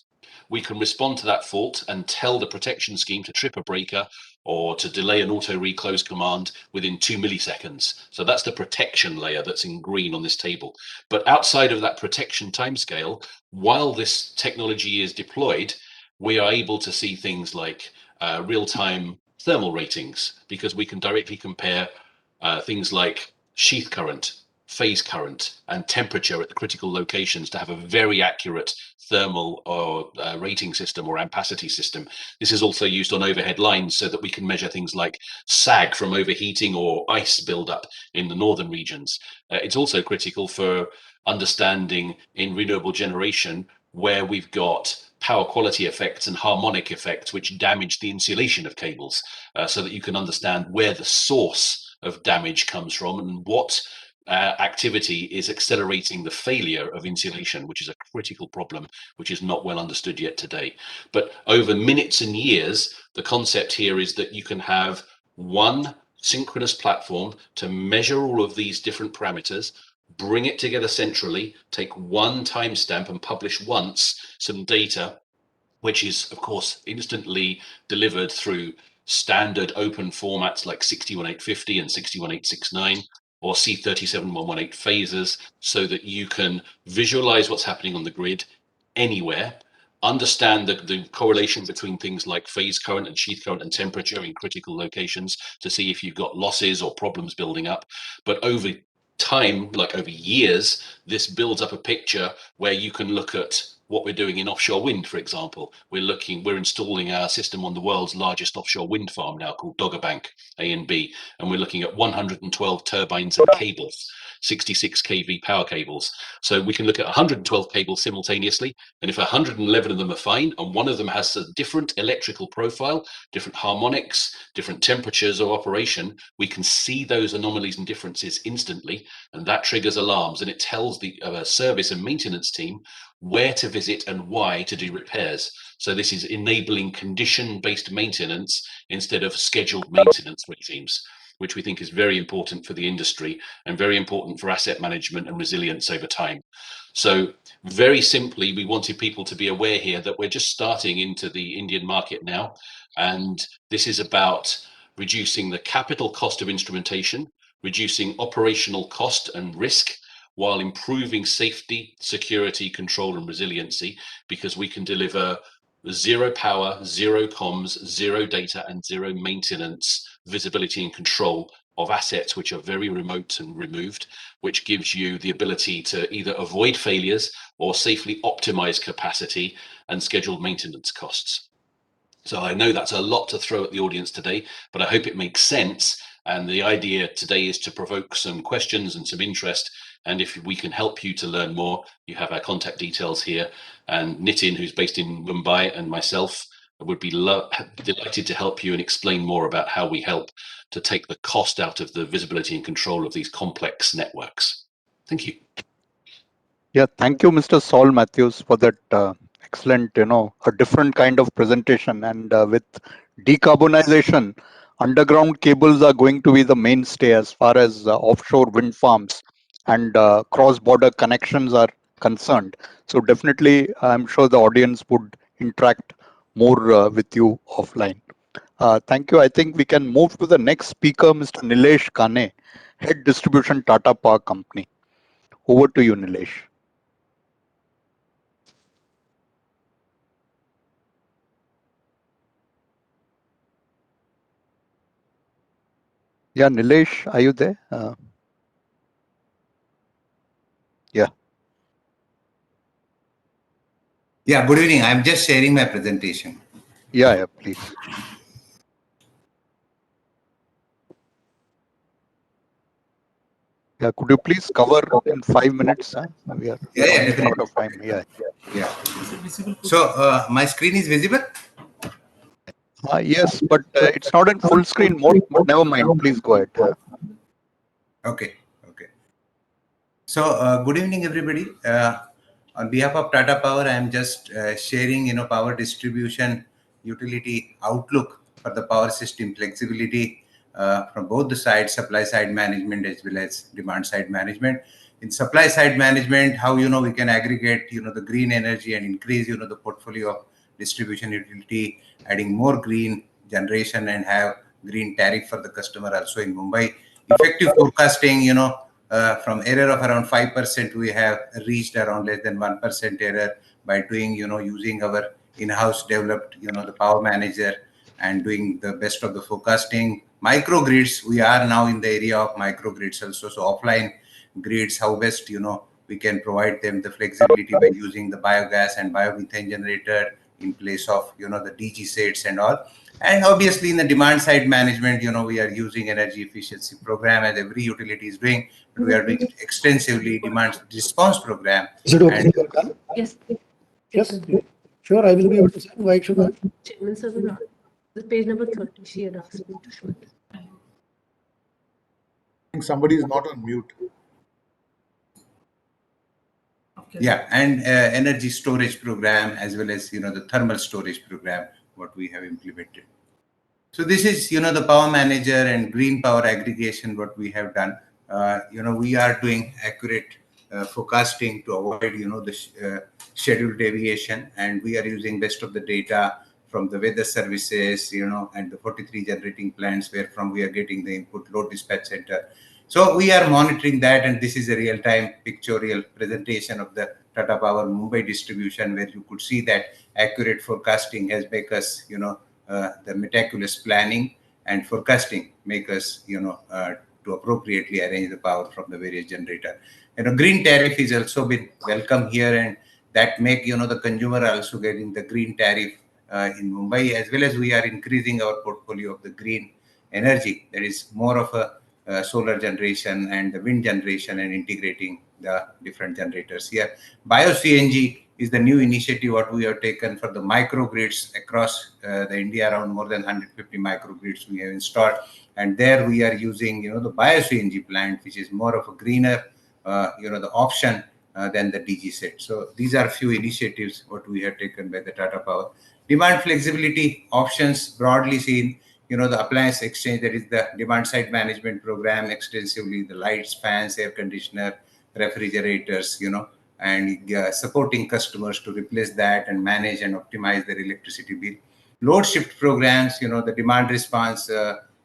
we can respond to that fault and tell the protection scheme to trip a breaker or to delay an auto reclose command within 2 milliseconds. So that's the protection layer that's in green on this table. But outside of that protection timescale, while this technology is deployed, we are able to see things like real-time thermal ratings, because we can directly compare things like sheath current, phase current, and temperature at the critical locations to have a very accurate thermal or rating system or ampacity system. This is also used on overhead lines so that we can measure things like sag from overheating or ice buildup in the northern regions. It's also critical for understanding in renewable generation where we've got power quality effects and harmonic effects which damage the insulation of cables, so that you can understand where the source of damage comes from and what activity is accelerating the failure of insulation, which is a critical problem, which is not well understood yet today. But over minutes and years, the concept here is that you can have one synchronous platform to measure all of these different parameters, bring it together centrally, take one timestamp and publish once some data, which is of course instantly delivered through standard open formats like 61850 and 61869 or C37118 phasers, so that you can visualize what's happening on the grid anywhere, understand the correlation between things like phase current and sheath current and temperature in critical locations to see if you've got losses or problems building up. But over time, like over years, this builds up a picture where you can look at what we're doing in offshore wind, for example. We're installing our system on the world's largest offshore wind farm now, called Dogger Bank A and B, and we're looking at 112 turbines and cables, 66 kV power cables. So we can look at 112 cables simultaneously, and if 111 of them are fine, and one of them has a different electrical profile, different harmonics, different temperatures of operation, we can see those anomalies and differences instantly, and that triggers alarms, and it tells the service and maintenance team where to visit and why to do repairs. So this is enabling condition-based maintenance instead of scheduled maintenance regimes, which we think is very important for the industry and very important for asset management and resilience over time. So very simply, we wanted people to be aware here that we're just starting into the Indian market now, and this is about reducing the capital cost of instrumentation, reducing operational cost and risk, while improving safety, security, control, and resiliency, because we can deliver zero power, zero comms, zero data, and zero maintenance, visibility and control of assets which are very remote and removed, which gives you the ability to either avoid failures or safely optimize capacity and scheduled maintenance costs. So I know that's a lot to throw at the audience today, but I hope it makes sense. And the idea today is to provoke some questions and some interest. And if we can help you to learn more, you have our contact details here. And Nitin, who's based in Mumbai, and myself would be delighted to help you and explain more about how we help to take the cost out of the visibility and control of these complex networks. Thank you. Yeah, thank you, Mr. Saul Matthews, for that excellent, a different kind of presentation. And with decarbonization, underground cables are going to be the mainstay as far as offshore wind farms and cross-border connections are concerned. So definitely, I'm sure the audience would interact more with you offline. Thank you. I think we can move to the next speaker, Mr. Nilesh Kane, Head Distribution, Tata Power Company. Over to you, Nilesh. Yeah, Nilesh, are you there? Yeah. Yeah, good evening. I'm just sharing my presentation. Yeah, please. Yeah, could you please cover in 5 minutes? We are running out of time. Yeah. So my screen is visible? Yes, but it's not in full screen mode, but never mind. Please go ahead. Okay. So good evening, everybody. On behalf of Tata Power, I am just sharing, power distribution utility outlook for the power system flexibility from both the sides, supply side management as well as demand side management. In supply side management, how we can aggregate the green energy and increase the portfolio of distribution utility, adding more green generation and have green tariff for the customer also in Mumbai. Effective forecasting, from error of around 5%, we have reached around less than 1% error by doing, using our in-house developed, the power manager and doing the best of the forecasting. Microgrids, we are now in the area of microgrids also. So offline grids, how best, we can provide them the flexibility by using the biogas and biomethane generator in place of, the DG sets and all. And obviously in the demand side management, we are using energy efficiency program as every utility is doing, but we are doing extensively demand response program. Is it okay? Yes. Yes. Sure, I will be able to send. Why should I? Chairman sir will not. The page number 30, she had asked me to show it. I think somebody is not on mute. Yeah, and energy storage program, as well as the thermal storage program, what we have implemented. So this is the power manager and green power aggregation, what we have done. We are doing accurate forecasting to avoid the schedule deviation, and we are using best of the data from the weather services, and the 43 generating plants where from we are getting the input load dispatch center. So we are monitoring that, and this is a real-time pictorial presentation of the Tata Power Mumbai distribution, where you could see that accurate forecasting has make us, the meticulous planning and forecasting make us, to appropriately arrange the power from the various generator. Green tariff is also been welcome here, and that make the consumer also getting the green tariff in Mumbai, as well as we are increasing our portfolio of the green energy. There is more of a solar generation and the wind generation and integrating the different generators here. Bio-CNG is the new initiative what we have taken for the microgrids across the India. Around more than 150 microgrids we have installed, and there we are using the Bio-CNG plant, which is more of a greener the option than the DG set. So these are few initiatives what we have taken by the Tata Power. Demand flexibility options broadly seen, the appliance exchange, that is the demand side management program, extensively the lights, fans, air conditioner, refrigerators, and supporting customers to replace that and manage and optimize their electricity bill. Load shift programs, the demand response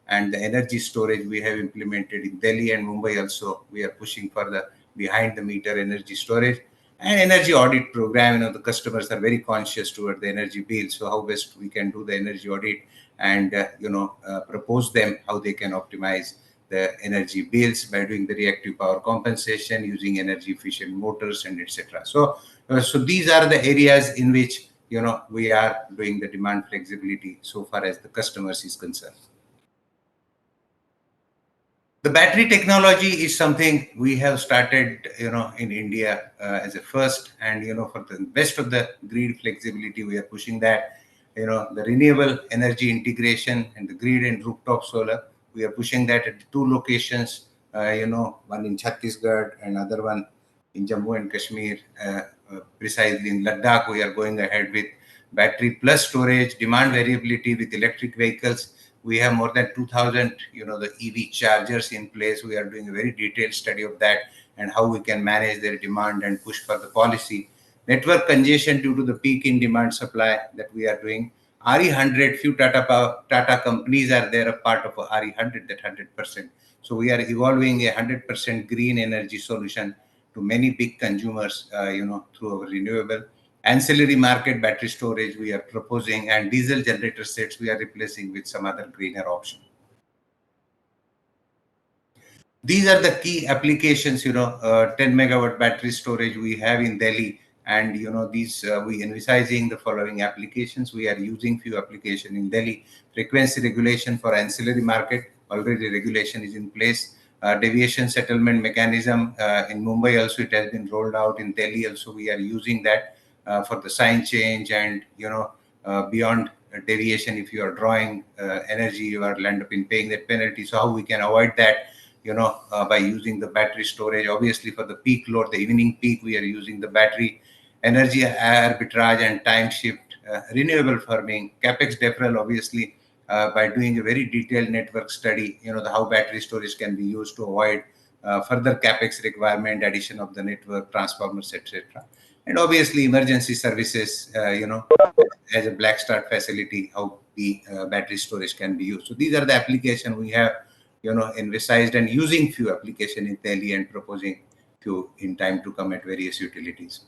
and the energy storage we have implemented in Delhi and Mumbai also. We are pushing for the behind the meter energy storage. And energy audit program, the customers are very conscious toward the energy bill. So how best we can do the energy audit and, propose them how they can optimize the energy bills by doing the reactive power compensation, using energy efficient motors, and etc. So these are the areas in which, we are doing the demand flexibility so far as the customers is concerned. The battery technology is something we have started, in India as a first, and, for the best of the grid flexibility, we are pushing that, the renewable energy integration and the grid and rooftop solar. We are pushing that at 2 locations, one in Chhattisgarh and other one in Jammu and Kashmir, precisely in Ladakh. We are going ahead with battery plus storage, demand variability with electric vehicles. We have more than 2,000, the EV chargers in place. We are doing a very detailed study of that and how we can manage their demand and push for the policy. Network congestion due to the peak in demand supply that we are doing. RE100, few Tata companies are there, a part of RE100, that 100%. So we are evolving a 100% green energy solution to many big consumers, through our renewable. Ancillary market battery storage we are proposing, and diesel generator sets we are replacing with some other greener option. These are the key applications, 10 megawatt battery storage we have in Delhi, and these we envisaging the following applications. We are using few applications in Delhi. Frequency regulation for ancillary market, already regulation is in place. Deviation settlement mechanism in Mumbai also it has been rolled out. In Delhi also we are using that for the sign change, and beyond deviation, if you are drawing energy, you are land up in paying that penalty. So how we can avoid that, by using the battery storage. Obviously for the peak load, the evening peak, we are using the battery. Energy arbitrage and time shift, renewable firming, capex deferral, obviously by doing a very detailed network study, how battery storage can be used to avoid further capex requirement, addition of the network, transformers, etc. And obviously emergency services, as a black start facility, how the battery storage can be used. So these are the applications we have, envisaged, and using few applications in Delhi and proposing few in time to come at various utilities.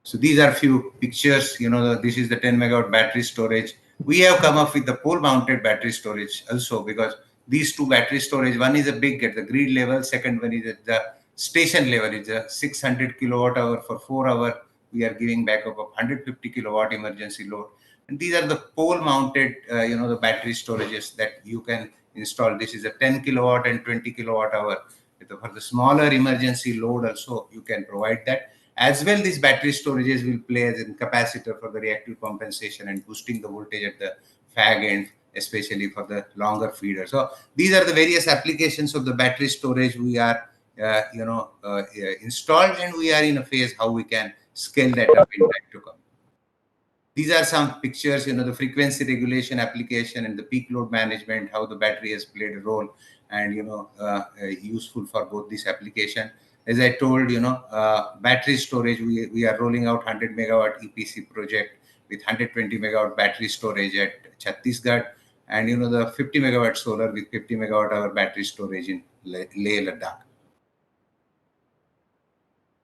So these are few pictures. This is the 10 megawatt battery storage. We have come up with the pole mounted battery storage also, because these 2 battery storage, one is a big at the grid level, second one is at the station level. It's a 600 kilowatt hour for 4 hours. We are giving backup of 150 kilowatt emergency load. And these are the pole mounted, the battery storages that you can install. This is a 10 kilowatt and 20 kilowatt hour. For the smaller emergency load also, you can provide that. As well, these battery storages will play as a capacitor for the reactive compensation and boosting the voltage at the fag end, especially for the longer feeder. So these are the various applications of the battery storage we are installed, and we are in a phase how we can scale that up in time to come. These are some pictures, the frequency regulation application and the peak load management, how the battery has played a role, and useful for both this application. As I told, battery storage, we are rolling out 100 megawatt EPC project with 120 megawatt battery storage at Chhattisgarh, and the 50 megawatt solar with 50 megawatt hour battery storage in Leh, Ladakh.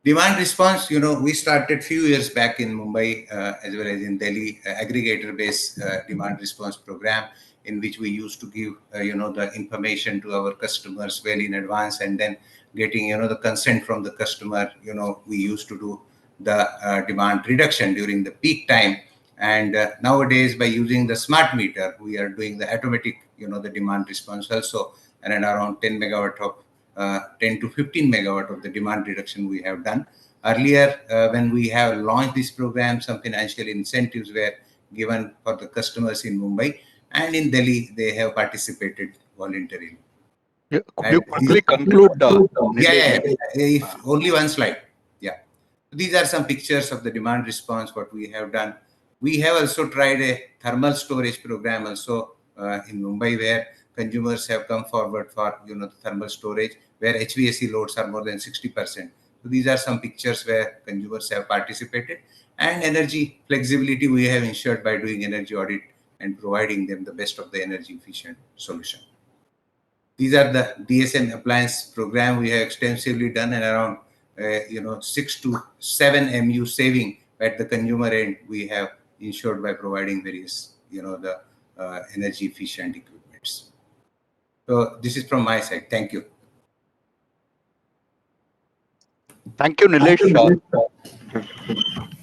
Demand response, we started few years back in Mumbai as well as in Delhi, aggregator-based demand response program, in which we used to give, the information to our customers well in advance, and then getting, the consent from the customer. We used to do the demand reduction during the peak time. And nowadays, by using the smart meter, we are doing the automatic, the demand response also, and around 10 megawatt of 10 to 15 megawatt of the demand reduction we have done. Earlier, when we have launched this program, some financial incentives were given for the customers in Mumbai, and in Delhi, they have participated voluntarily. Yeah, could you quickly conclude? If only one slide. Yeah. These are some pictures of the demand response, what we have done. We have also tried a thermal storage program also in Mumbai, where consumers have come forward for the thermal storage, where HVAC loads are more than 60%. So these are some pictures where consumers have participated. And energy flexibility we have ensured by doing energy audit and providing them the best of the energy efficient solution. These are the DSM appliance program we have extensively done, and around 6 to 7 MU saving at the consumer end we have ensured by providing various the energy efficient equipments. So this is from my side. Thank you. Thank you, Nilesh,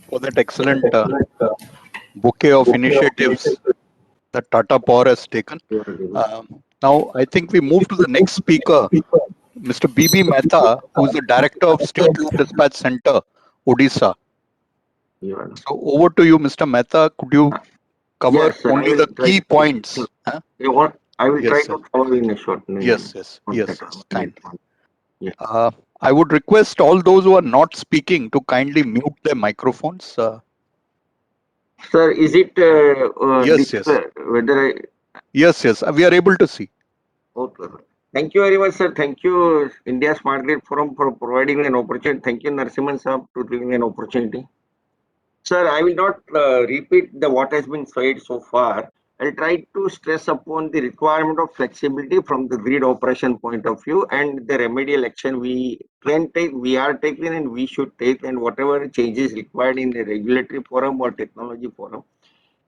for that excellent bouquet of initiatives that Tata Power has taken. Now, I think we move to the next speaker, Mr. B.B. Mehta, who is the Director of State Load Dispatch Center, Odisha. So over to you, Mr. Mehta. Could you cover only the key points? I will try to cover in a short. Yes. Kind. I would request all those who are not speaking to kindly mute their microphones. Sir, is it yes. whether I... Yes, we are able to see. Okay. Thank you very much, sir. Thank you, India Smart Grid Forum, for providing an opportunity. Thank you, Narasimhan Saab, to giving an opportunity. Sir, I will not repeat what has been said so far. I'll try to stress upon the requirement of flexibility from the grid operation point of view, and the remedial action we can take, we are taking, and we should take, and whatever changes required in the regulatory forum or technology forum.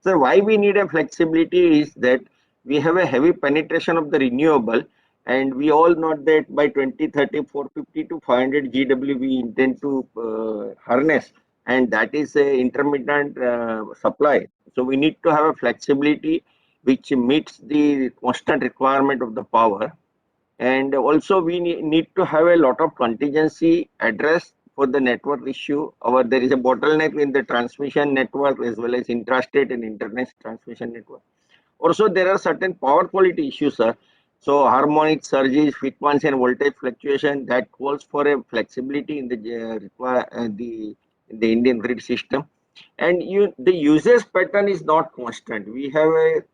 So why we need a flexibility is that we have a heavy penetration of the renewable, and we all know that by 2030, 450 to 500 GW we intend to harness, and that is a intermittent supply. So we need to have a flexibility which meets the constant requirement of the power, and also we need to have a lot of contingency addressed for the network issue. There is a bottleneck in the transmission network as well as intrastate and internet transmission network. Also, there are certain power quality issues, sir. So harmonic surges, frequency and voltage fluctuation, that calls for a flexibility in the Indian grid system. And the usage pattern is not constant. We have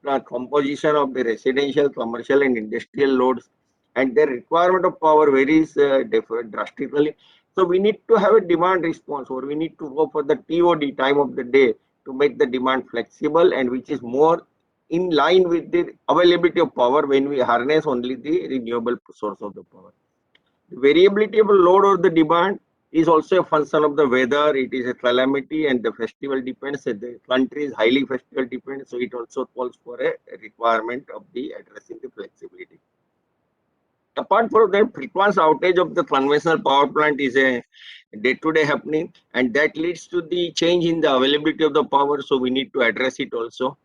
a composition of the residential, commercial and industrial loads, and their requirement of power varies drastically. So we need to have a demand response, or we need to go for the TOD, time of the day, to make the demand flexible, and which is more in line with the availability of power when we harness only the renewable source of the power. The variability of a load or the demand is also a function of the weather. It is a calamity, and the festival depends. The country is highly festival dependent, so it also calls for a requirement of the addressing the flexibility. Apart from that, frequency outage of the conventional power plant is a day-to-day happening, and that leads to the change in the availability of the power. So we need to address it also.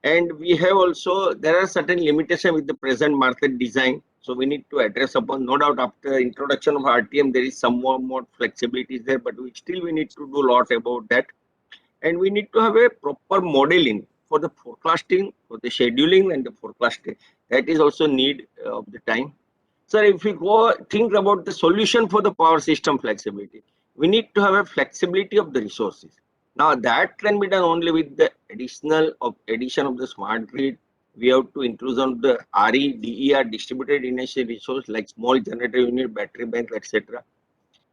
And we have also, there are certain limitations with the present market design. So we need to address upon, no doubt after introduction of RTM, there is some more flexibility there, but we need to do a lot about that. And we need to have a proper modeling for the forecasting, for the scheduling and the forecasting. That is also need of the time. Sir, if we go think about the solution for the power system flexibility, we need to have a flexibility of the resources. Now that can be done only with the addition of the smart grid. We have to include on the RE, DER, distributed energy resource like small generator unit, battery bank, etc.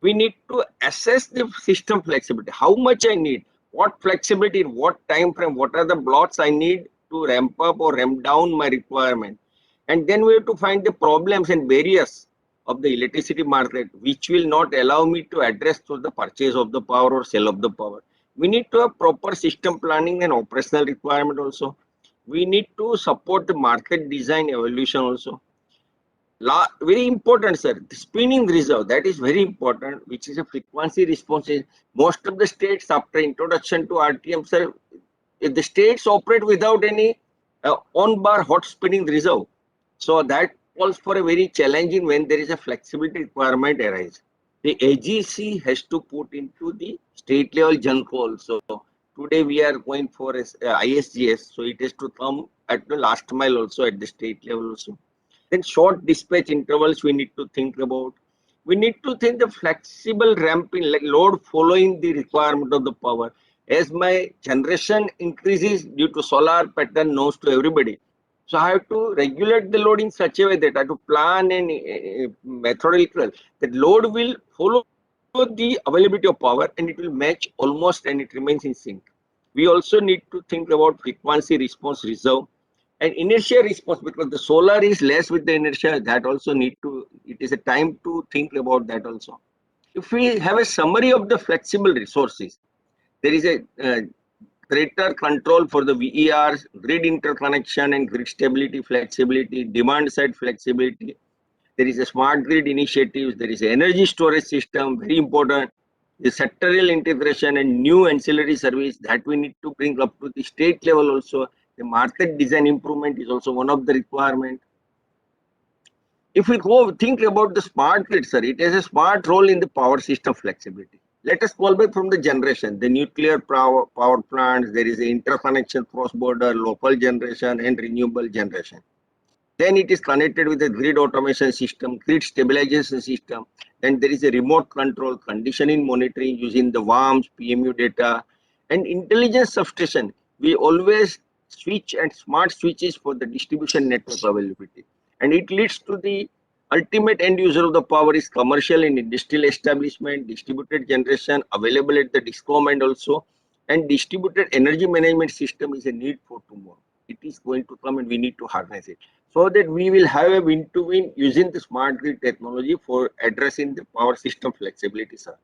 We need to assess the system flexibility. How much I need, what flexibility, what time frame, what are the blocks I need to ramp up or ramp down my requirement. And then we have to find the problems and barriers of the electricity market, which will not allow me to address through the purchase of the power or sale of the power. We need to have proper system planning and operational requirement also. We need to support the market design evolution also. Very important, sir. The spinning reserve, that is very important, which is a frequency response. Most of the states, after introduction to RTM, sir, the states operate without any on-bar hot spinning reserve. So that calls for a very challenging when there is a flexibility requirement arise. The AGC has to put into the state level GENCO also. Today we are going for ISGS, so it has to come at the last mile also at the state level also. Then short dispatch intervals we need to think about. We need to think the flexible ramping, like load following the requirement of the power. As my generation increases due to solar pattern knows to everybody. So I have to regulate the load in such a way that I have to plan and methodical that load will follow the availability of power and it will match almost and it remains in sync. We also need to think about frequency response reserve and inertia response, because the solar is less with the inertia. That also need to, it is a time to think about that also. If we have a summary of the flexible resources, there is a greater control for the VERs, grid interconnection and grid stability, flexibility, demand side flexibility. There is a smart grid initiatives, there is an energy storage system, very important. The sectorial integration and new ancillary service that we need to bring up to the state level also. The market design improvement is also one of the requirement. If we go think about the smart grid, sir, it has a smart role in the power system flexibility. Let us call back from the generation, the nuclear power plants, there is an interconnection cross-border, local generation and renewable generation. Then it is connected with the grid automation system, grid stabilization system. Then there is a remote control, conditioning monitoring using the WAMS, PMU data, and intelligence substation. We always switch and smart switches for the distribution network availability. And it leads to the ultimate end user of the power is commercial and industrial establishment, distributed generation available at the DISCOM and also, and distributed energy management system is a need for tomorrow. It is going to come and we need to harness it, so that we will have a win-to-win using the smart grid technology for addressing the power system flexibility, sir.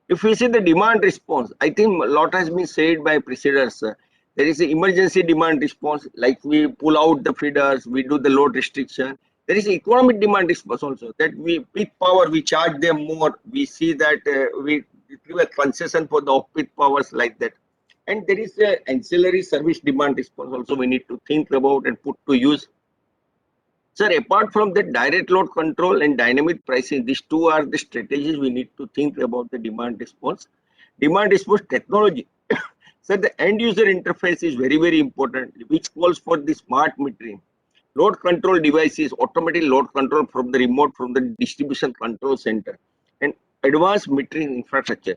If we see the demand response, I think a lot has been said by preceders, sir. There is an emergency demand response, like we pull out the feeders, we do the load restriction. There is economic demand response also, that we peak power, we charge them more. We see that we give a concession for the off-peak powers like that. And there is a ancillary service demand response also we need to think about and put to use. Sir, apart from the direct load control and dynamic pricing, these two are the strategies we need to think about the demand response. Demand response technology. Sir, the end user interface is very, very important, which calls for the smart metering. Load control devices, automatic load control from the remote from the distribution control center, and advanced metering infrastructure.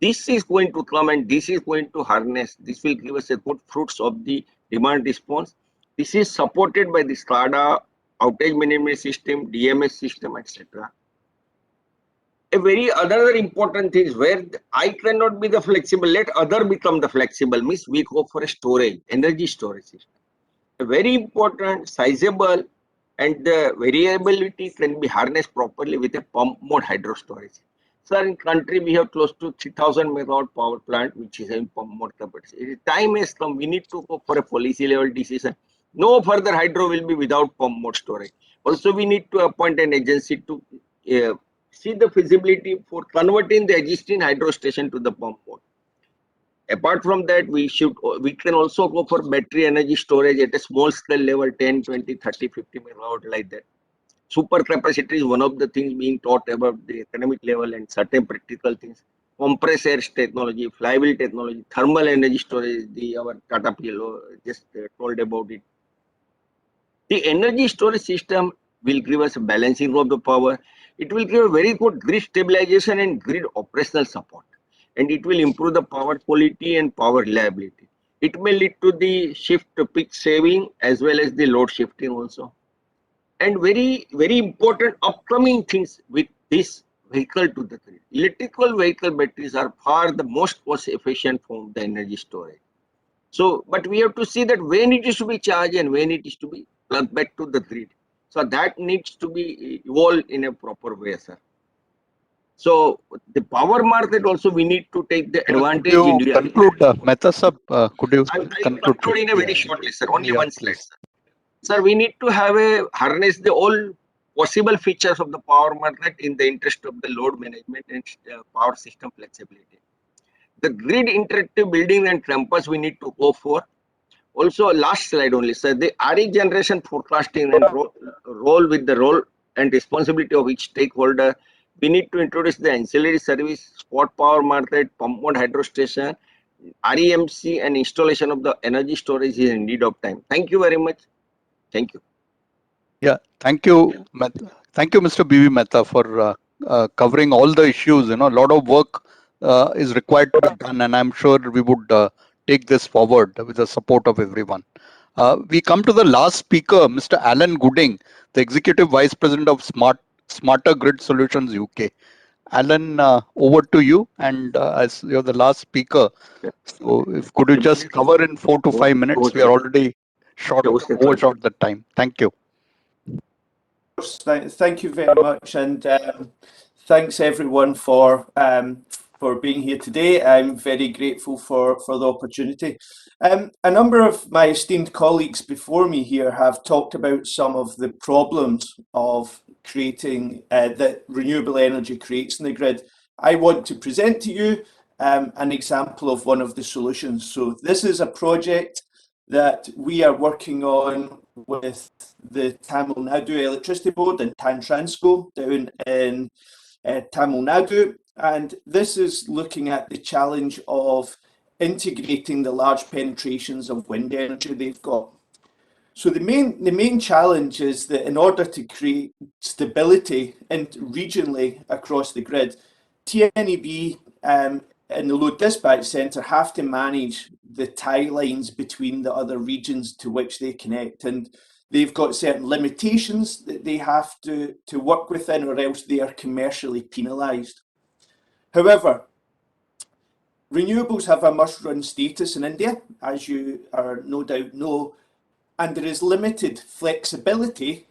This is going to come and this is going to harness. This will give us a good fruits of the demand response. This is supported by the SCADA, outage management system, DMS system, etc. A very other important thing is where I cannot be the flexible, let other become the flexible, means we go for a storage, energy storage system. A very important, sizable, and the variability can be harnessed properly with a pump mode hydro storage. Sir, in country we have close to 3000 megawatt power plant, which is in pump mode capacity. Time has come, we need to go for a policy level decision. No further hydro will be without pump mode storage. Also, we need to appoint an agency to see the feasibility for converting the existing hydro station to the pump mode. Apart from that, we can also go for battery energy storage at a small scale level, 10, 20, 30, 50 megawatt like that. Super capacitor is one of the things being taught about the economic level and certain practical things. Compressed air technology, flywheel technology, thermal energy storage, our Tata PLO just told about it. The energy storage system will give us a balancing of the power. It will give a very good grid stabilization and grid operational support. And it will improve the power quality and power reliability. It may lead to the shift to peak saving as well as the load shifting also. And very important upcoming things with this vehicle to the grid. Electrical vehicle batteries are far the most cost efficient form of the energy storage. So, but we have to see that when it is to be charged and when it is to be plugged back to the grid. So that needs to be evolved in a proper way, sir. So the power market also we need to take the advantage in Could you conclude, Mehta sir? Could you I'll conclude? conclude in a very shortly, sir. Only Yeah, one slide, please. sir. Sir, we need to have a harness the all possible features of the power market in the interest of the load management and power system flexibility. The grid interactive building and campus we need to go for. Also, last slide only, sir. The RE generation forecasting and role with the role and responsibility of each stakeholder. We need to introduce the ancillary service, spot power market, pump mode hydro station, REMC, and installation of the energy storage is in need of time. Thank you very much. Thank you. Yeah, thank you, thank you, Mr. B.V. Mehta, for covering all the issues. A lot of work is required to be done, and I'm sure we would take this forward with the support of everyone. We come to the last speaker, Mr. Alan Gooding, the Executive Vice President of Smarter Grid Solutions UK. Alan, over to you, and as you're the last speaker, so if could you just cover in 4 to 5 minutes? We are already overshot the time. Thank you. Thank you very much, and thanks everyone for being here today. I'm very grateful for the opportunity. A number of my esteemed colleagues before me here have talked about some of the problems of creating that renewable energy creates in the grid. I want to present to you an example of one of the solutions. So this is a project that we are working on with the Tamil Nadu Electricity Board and TANTRANSCO down in Tamil Nadu. And this is looking at the challenge of integrating the large penetrations of wind energy they've got. So the main challenge is that in order to create stability regionally across the grid, TNEB and the load dispatch centre have to manage the tie lines between the other regions to which they connect, and they've got certain limitations that they have to work within, or else they are commercially penalised. However, renewables have a must-run status in India, as you are no doubt know, and there is limited flexibility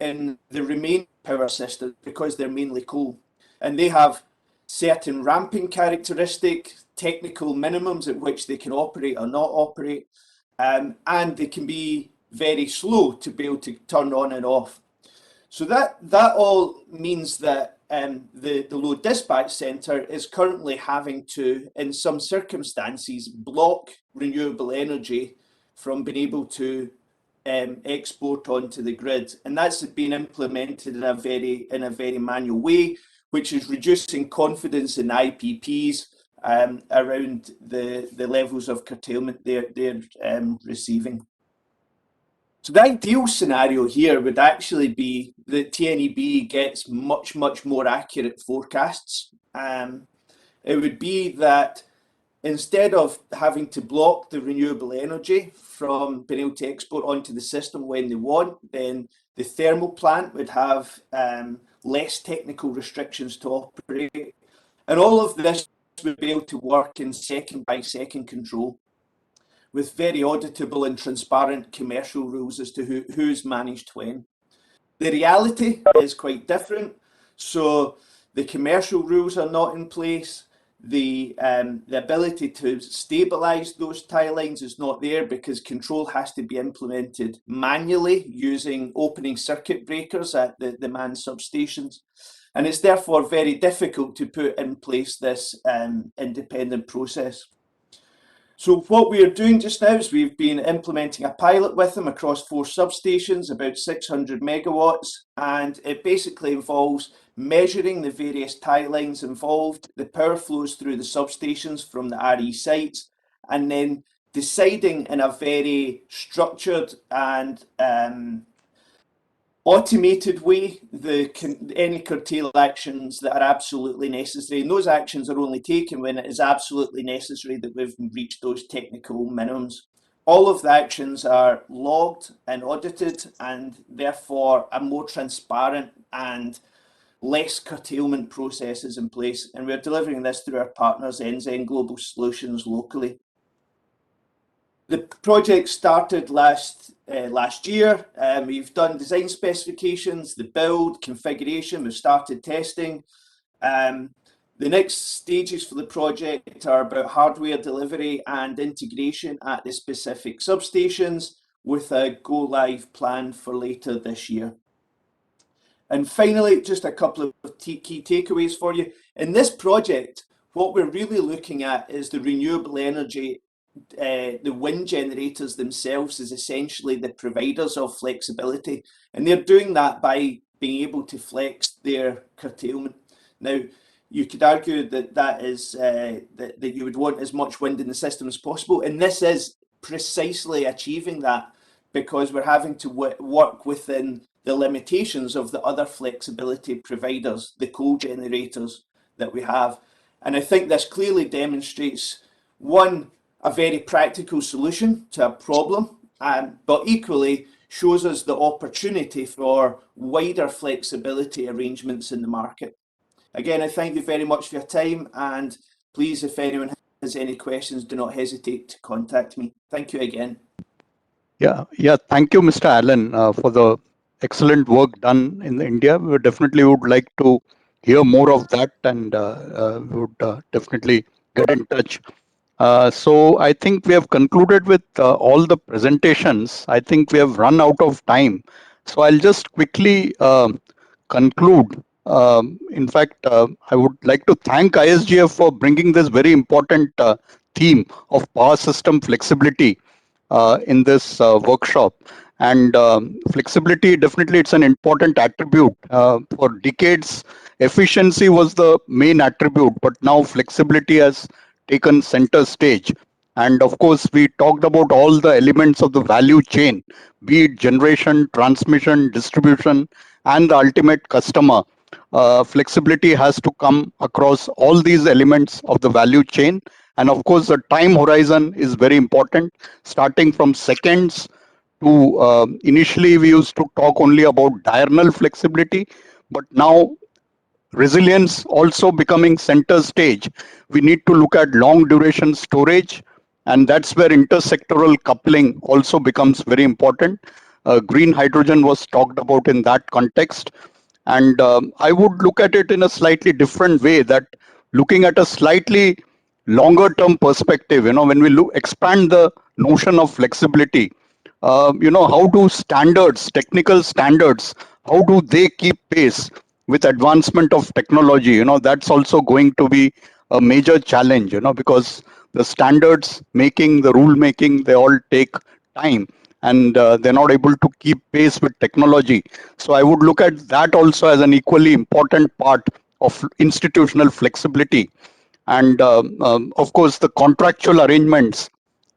in the remaining power system because they're mainly coal, and they have certain ramping characteristics, technical minimums at which they can operate or not operate, and they can be very slow to be able to turn on and off. So that all means that the load dispatch centre is currently having to, in some circumstances, block renewable energy from being able to export onto the grid, and that's been implemented in a very manual way, which is reducing confidence in IPPs around the levels of curtailment they're receiving. So the ideal scenario here would actually be that TNEB gets much more accurate forecasts. It would be that instead of having to block the renewable energy from being able to export onto the system when they want, then the thermal plant would have less technical restrictions to operate. And all of this would be able to work in second-by-second control, with very auditable and transparent commercial rules as to who's managed when. The reality is quite different. So the commercial rules are not in place. The ability to stabilize those tie lines is not there because control has to be implemented manually using opening circuit breakers at the manned substations. And it's therefore very difficult to put in place this independent process. So what we are doing just now is we've been implementing a pilot with them across 4 substations, about 600 megawatts, and it basically involves measuring the various tie lines involved, the power flows through the substations from the RE sites, and then deciding in a very structured and automated way, any curtail actions that are absolutely necessary. And those actions are only taken when it is absolutely necessary that we've reached those technical minimums. All of the actions are logged and audited, and therefore a more transparent and less curtailment processes in place. And we're delivering this through our partners, NZN Global Solutions, locally. The project started last year. We've done design specifications, the build, configuration, we've started testing. The next stages for the project are about hardware delivery and integration at the specific substations, with a go-live plan for later this year. And finally, just a couple of key takeaways for you. In this project, what we're really looking at is the renewable energy. The wind generators themselves is essentially the providers of flexibility, and they're doing that by being able to flex their curtailment. Now, you could argue that is that you would want as much wind in the system as possible, and this is precisely achieving that, because we're having to work within the limitations of the other flexibility providers, the coal generators that we have. And I think this clearly demonstrates, one, a very practical solution to a problem, but equally shows us the opportunity for wider flexibility arrangements in the market. Again, I thank you very much for your time, and please, if anyone has any questions, do not hesitate to contact me. Thank you again. Yeah. Thank you, Mr. Allen, for the excellent work done in India. We definitely would like to hear more of that, and we would definitely get in touch. So I think we have concluded with all the presentations. I think we have run out of time. So I'll just quickly conclude. In fact, I would like to thank ISGF for bringing this very important theme of power system flexibility in this workshop. And flexibility, definitely it's an important attribute. For decades, efficiency was the main attribute, but now flexibility has taken center stage. And of course, we talked about all the elements of the value chain, be it generation, transmission, distribution, and the ultimate customer. Flexibility has to come across all these elements of the value chain. And of course, the time horizon is very important, starting from seconds to initially we used to talk only about diurnal flexibility, but now resilience also becoming center stage. We need to look at long duration storage, and that's where intersectoral coupling also becomes very important. Green hydrogen was talked about in that context. And I would look at it in a slightly different way, that looking at a slightly longer term perspective, when we expand the notion of flexibility, how do standards, technical standards, how do they keep pace with advancement of technology? That's also going to be a major challenge, because the standards making, the rule making, they all take time, and they're not able to keep pace with technology. So I would look at that also as an equally important part of institutional flexibility. And of course, the contractual arrangements,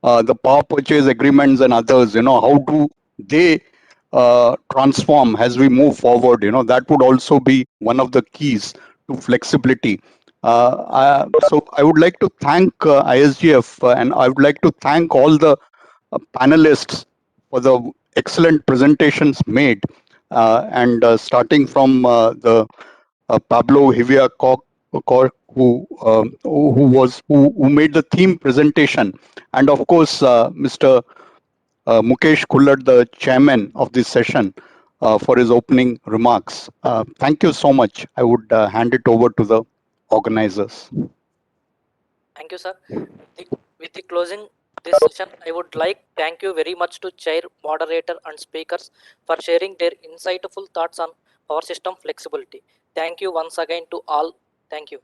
the power purchase agreements and others, how do they transform as we move forward? That would also be one of the keys to flexibility. So I would like to thank ISGF, and I would like to thank all the panelists for the excellent presentations made, and starting from the Pablo Hivia who made the theme presentation, and of course Mr. Mukesh Kullat, the chairman of this session, for his opening remarks. Thank you so much. I would hand it over to the organizers. Thank you, sir. With the closing this session, I would like thank you very much to chair, moderator, and speakers for sharing their insightful thoughts on power system flexibility. Thank you once again to all. Thank you.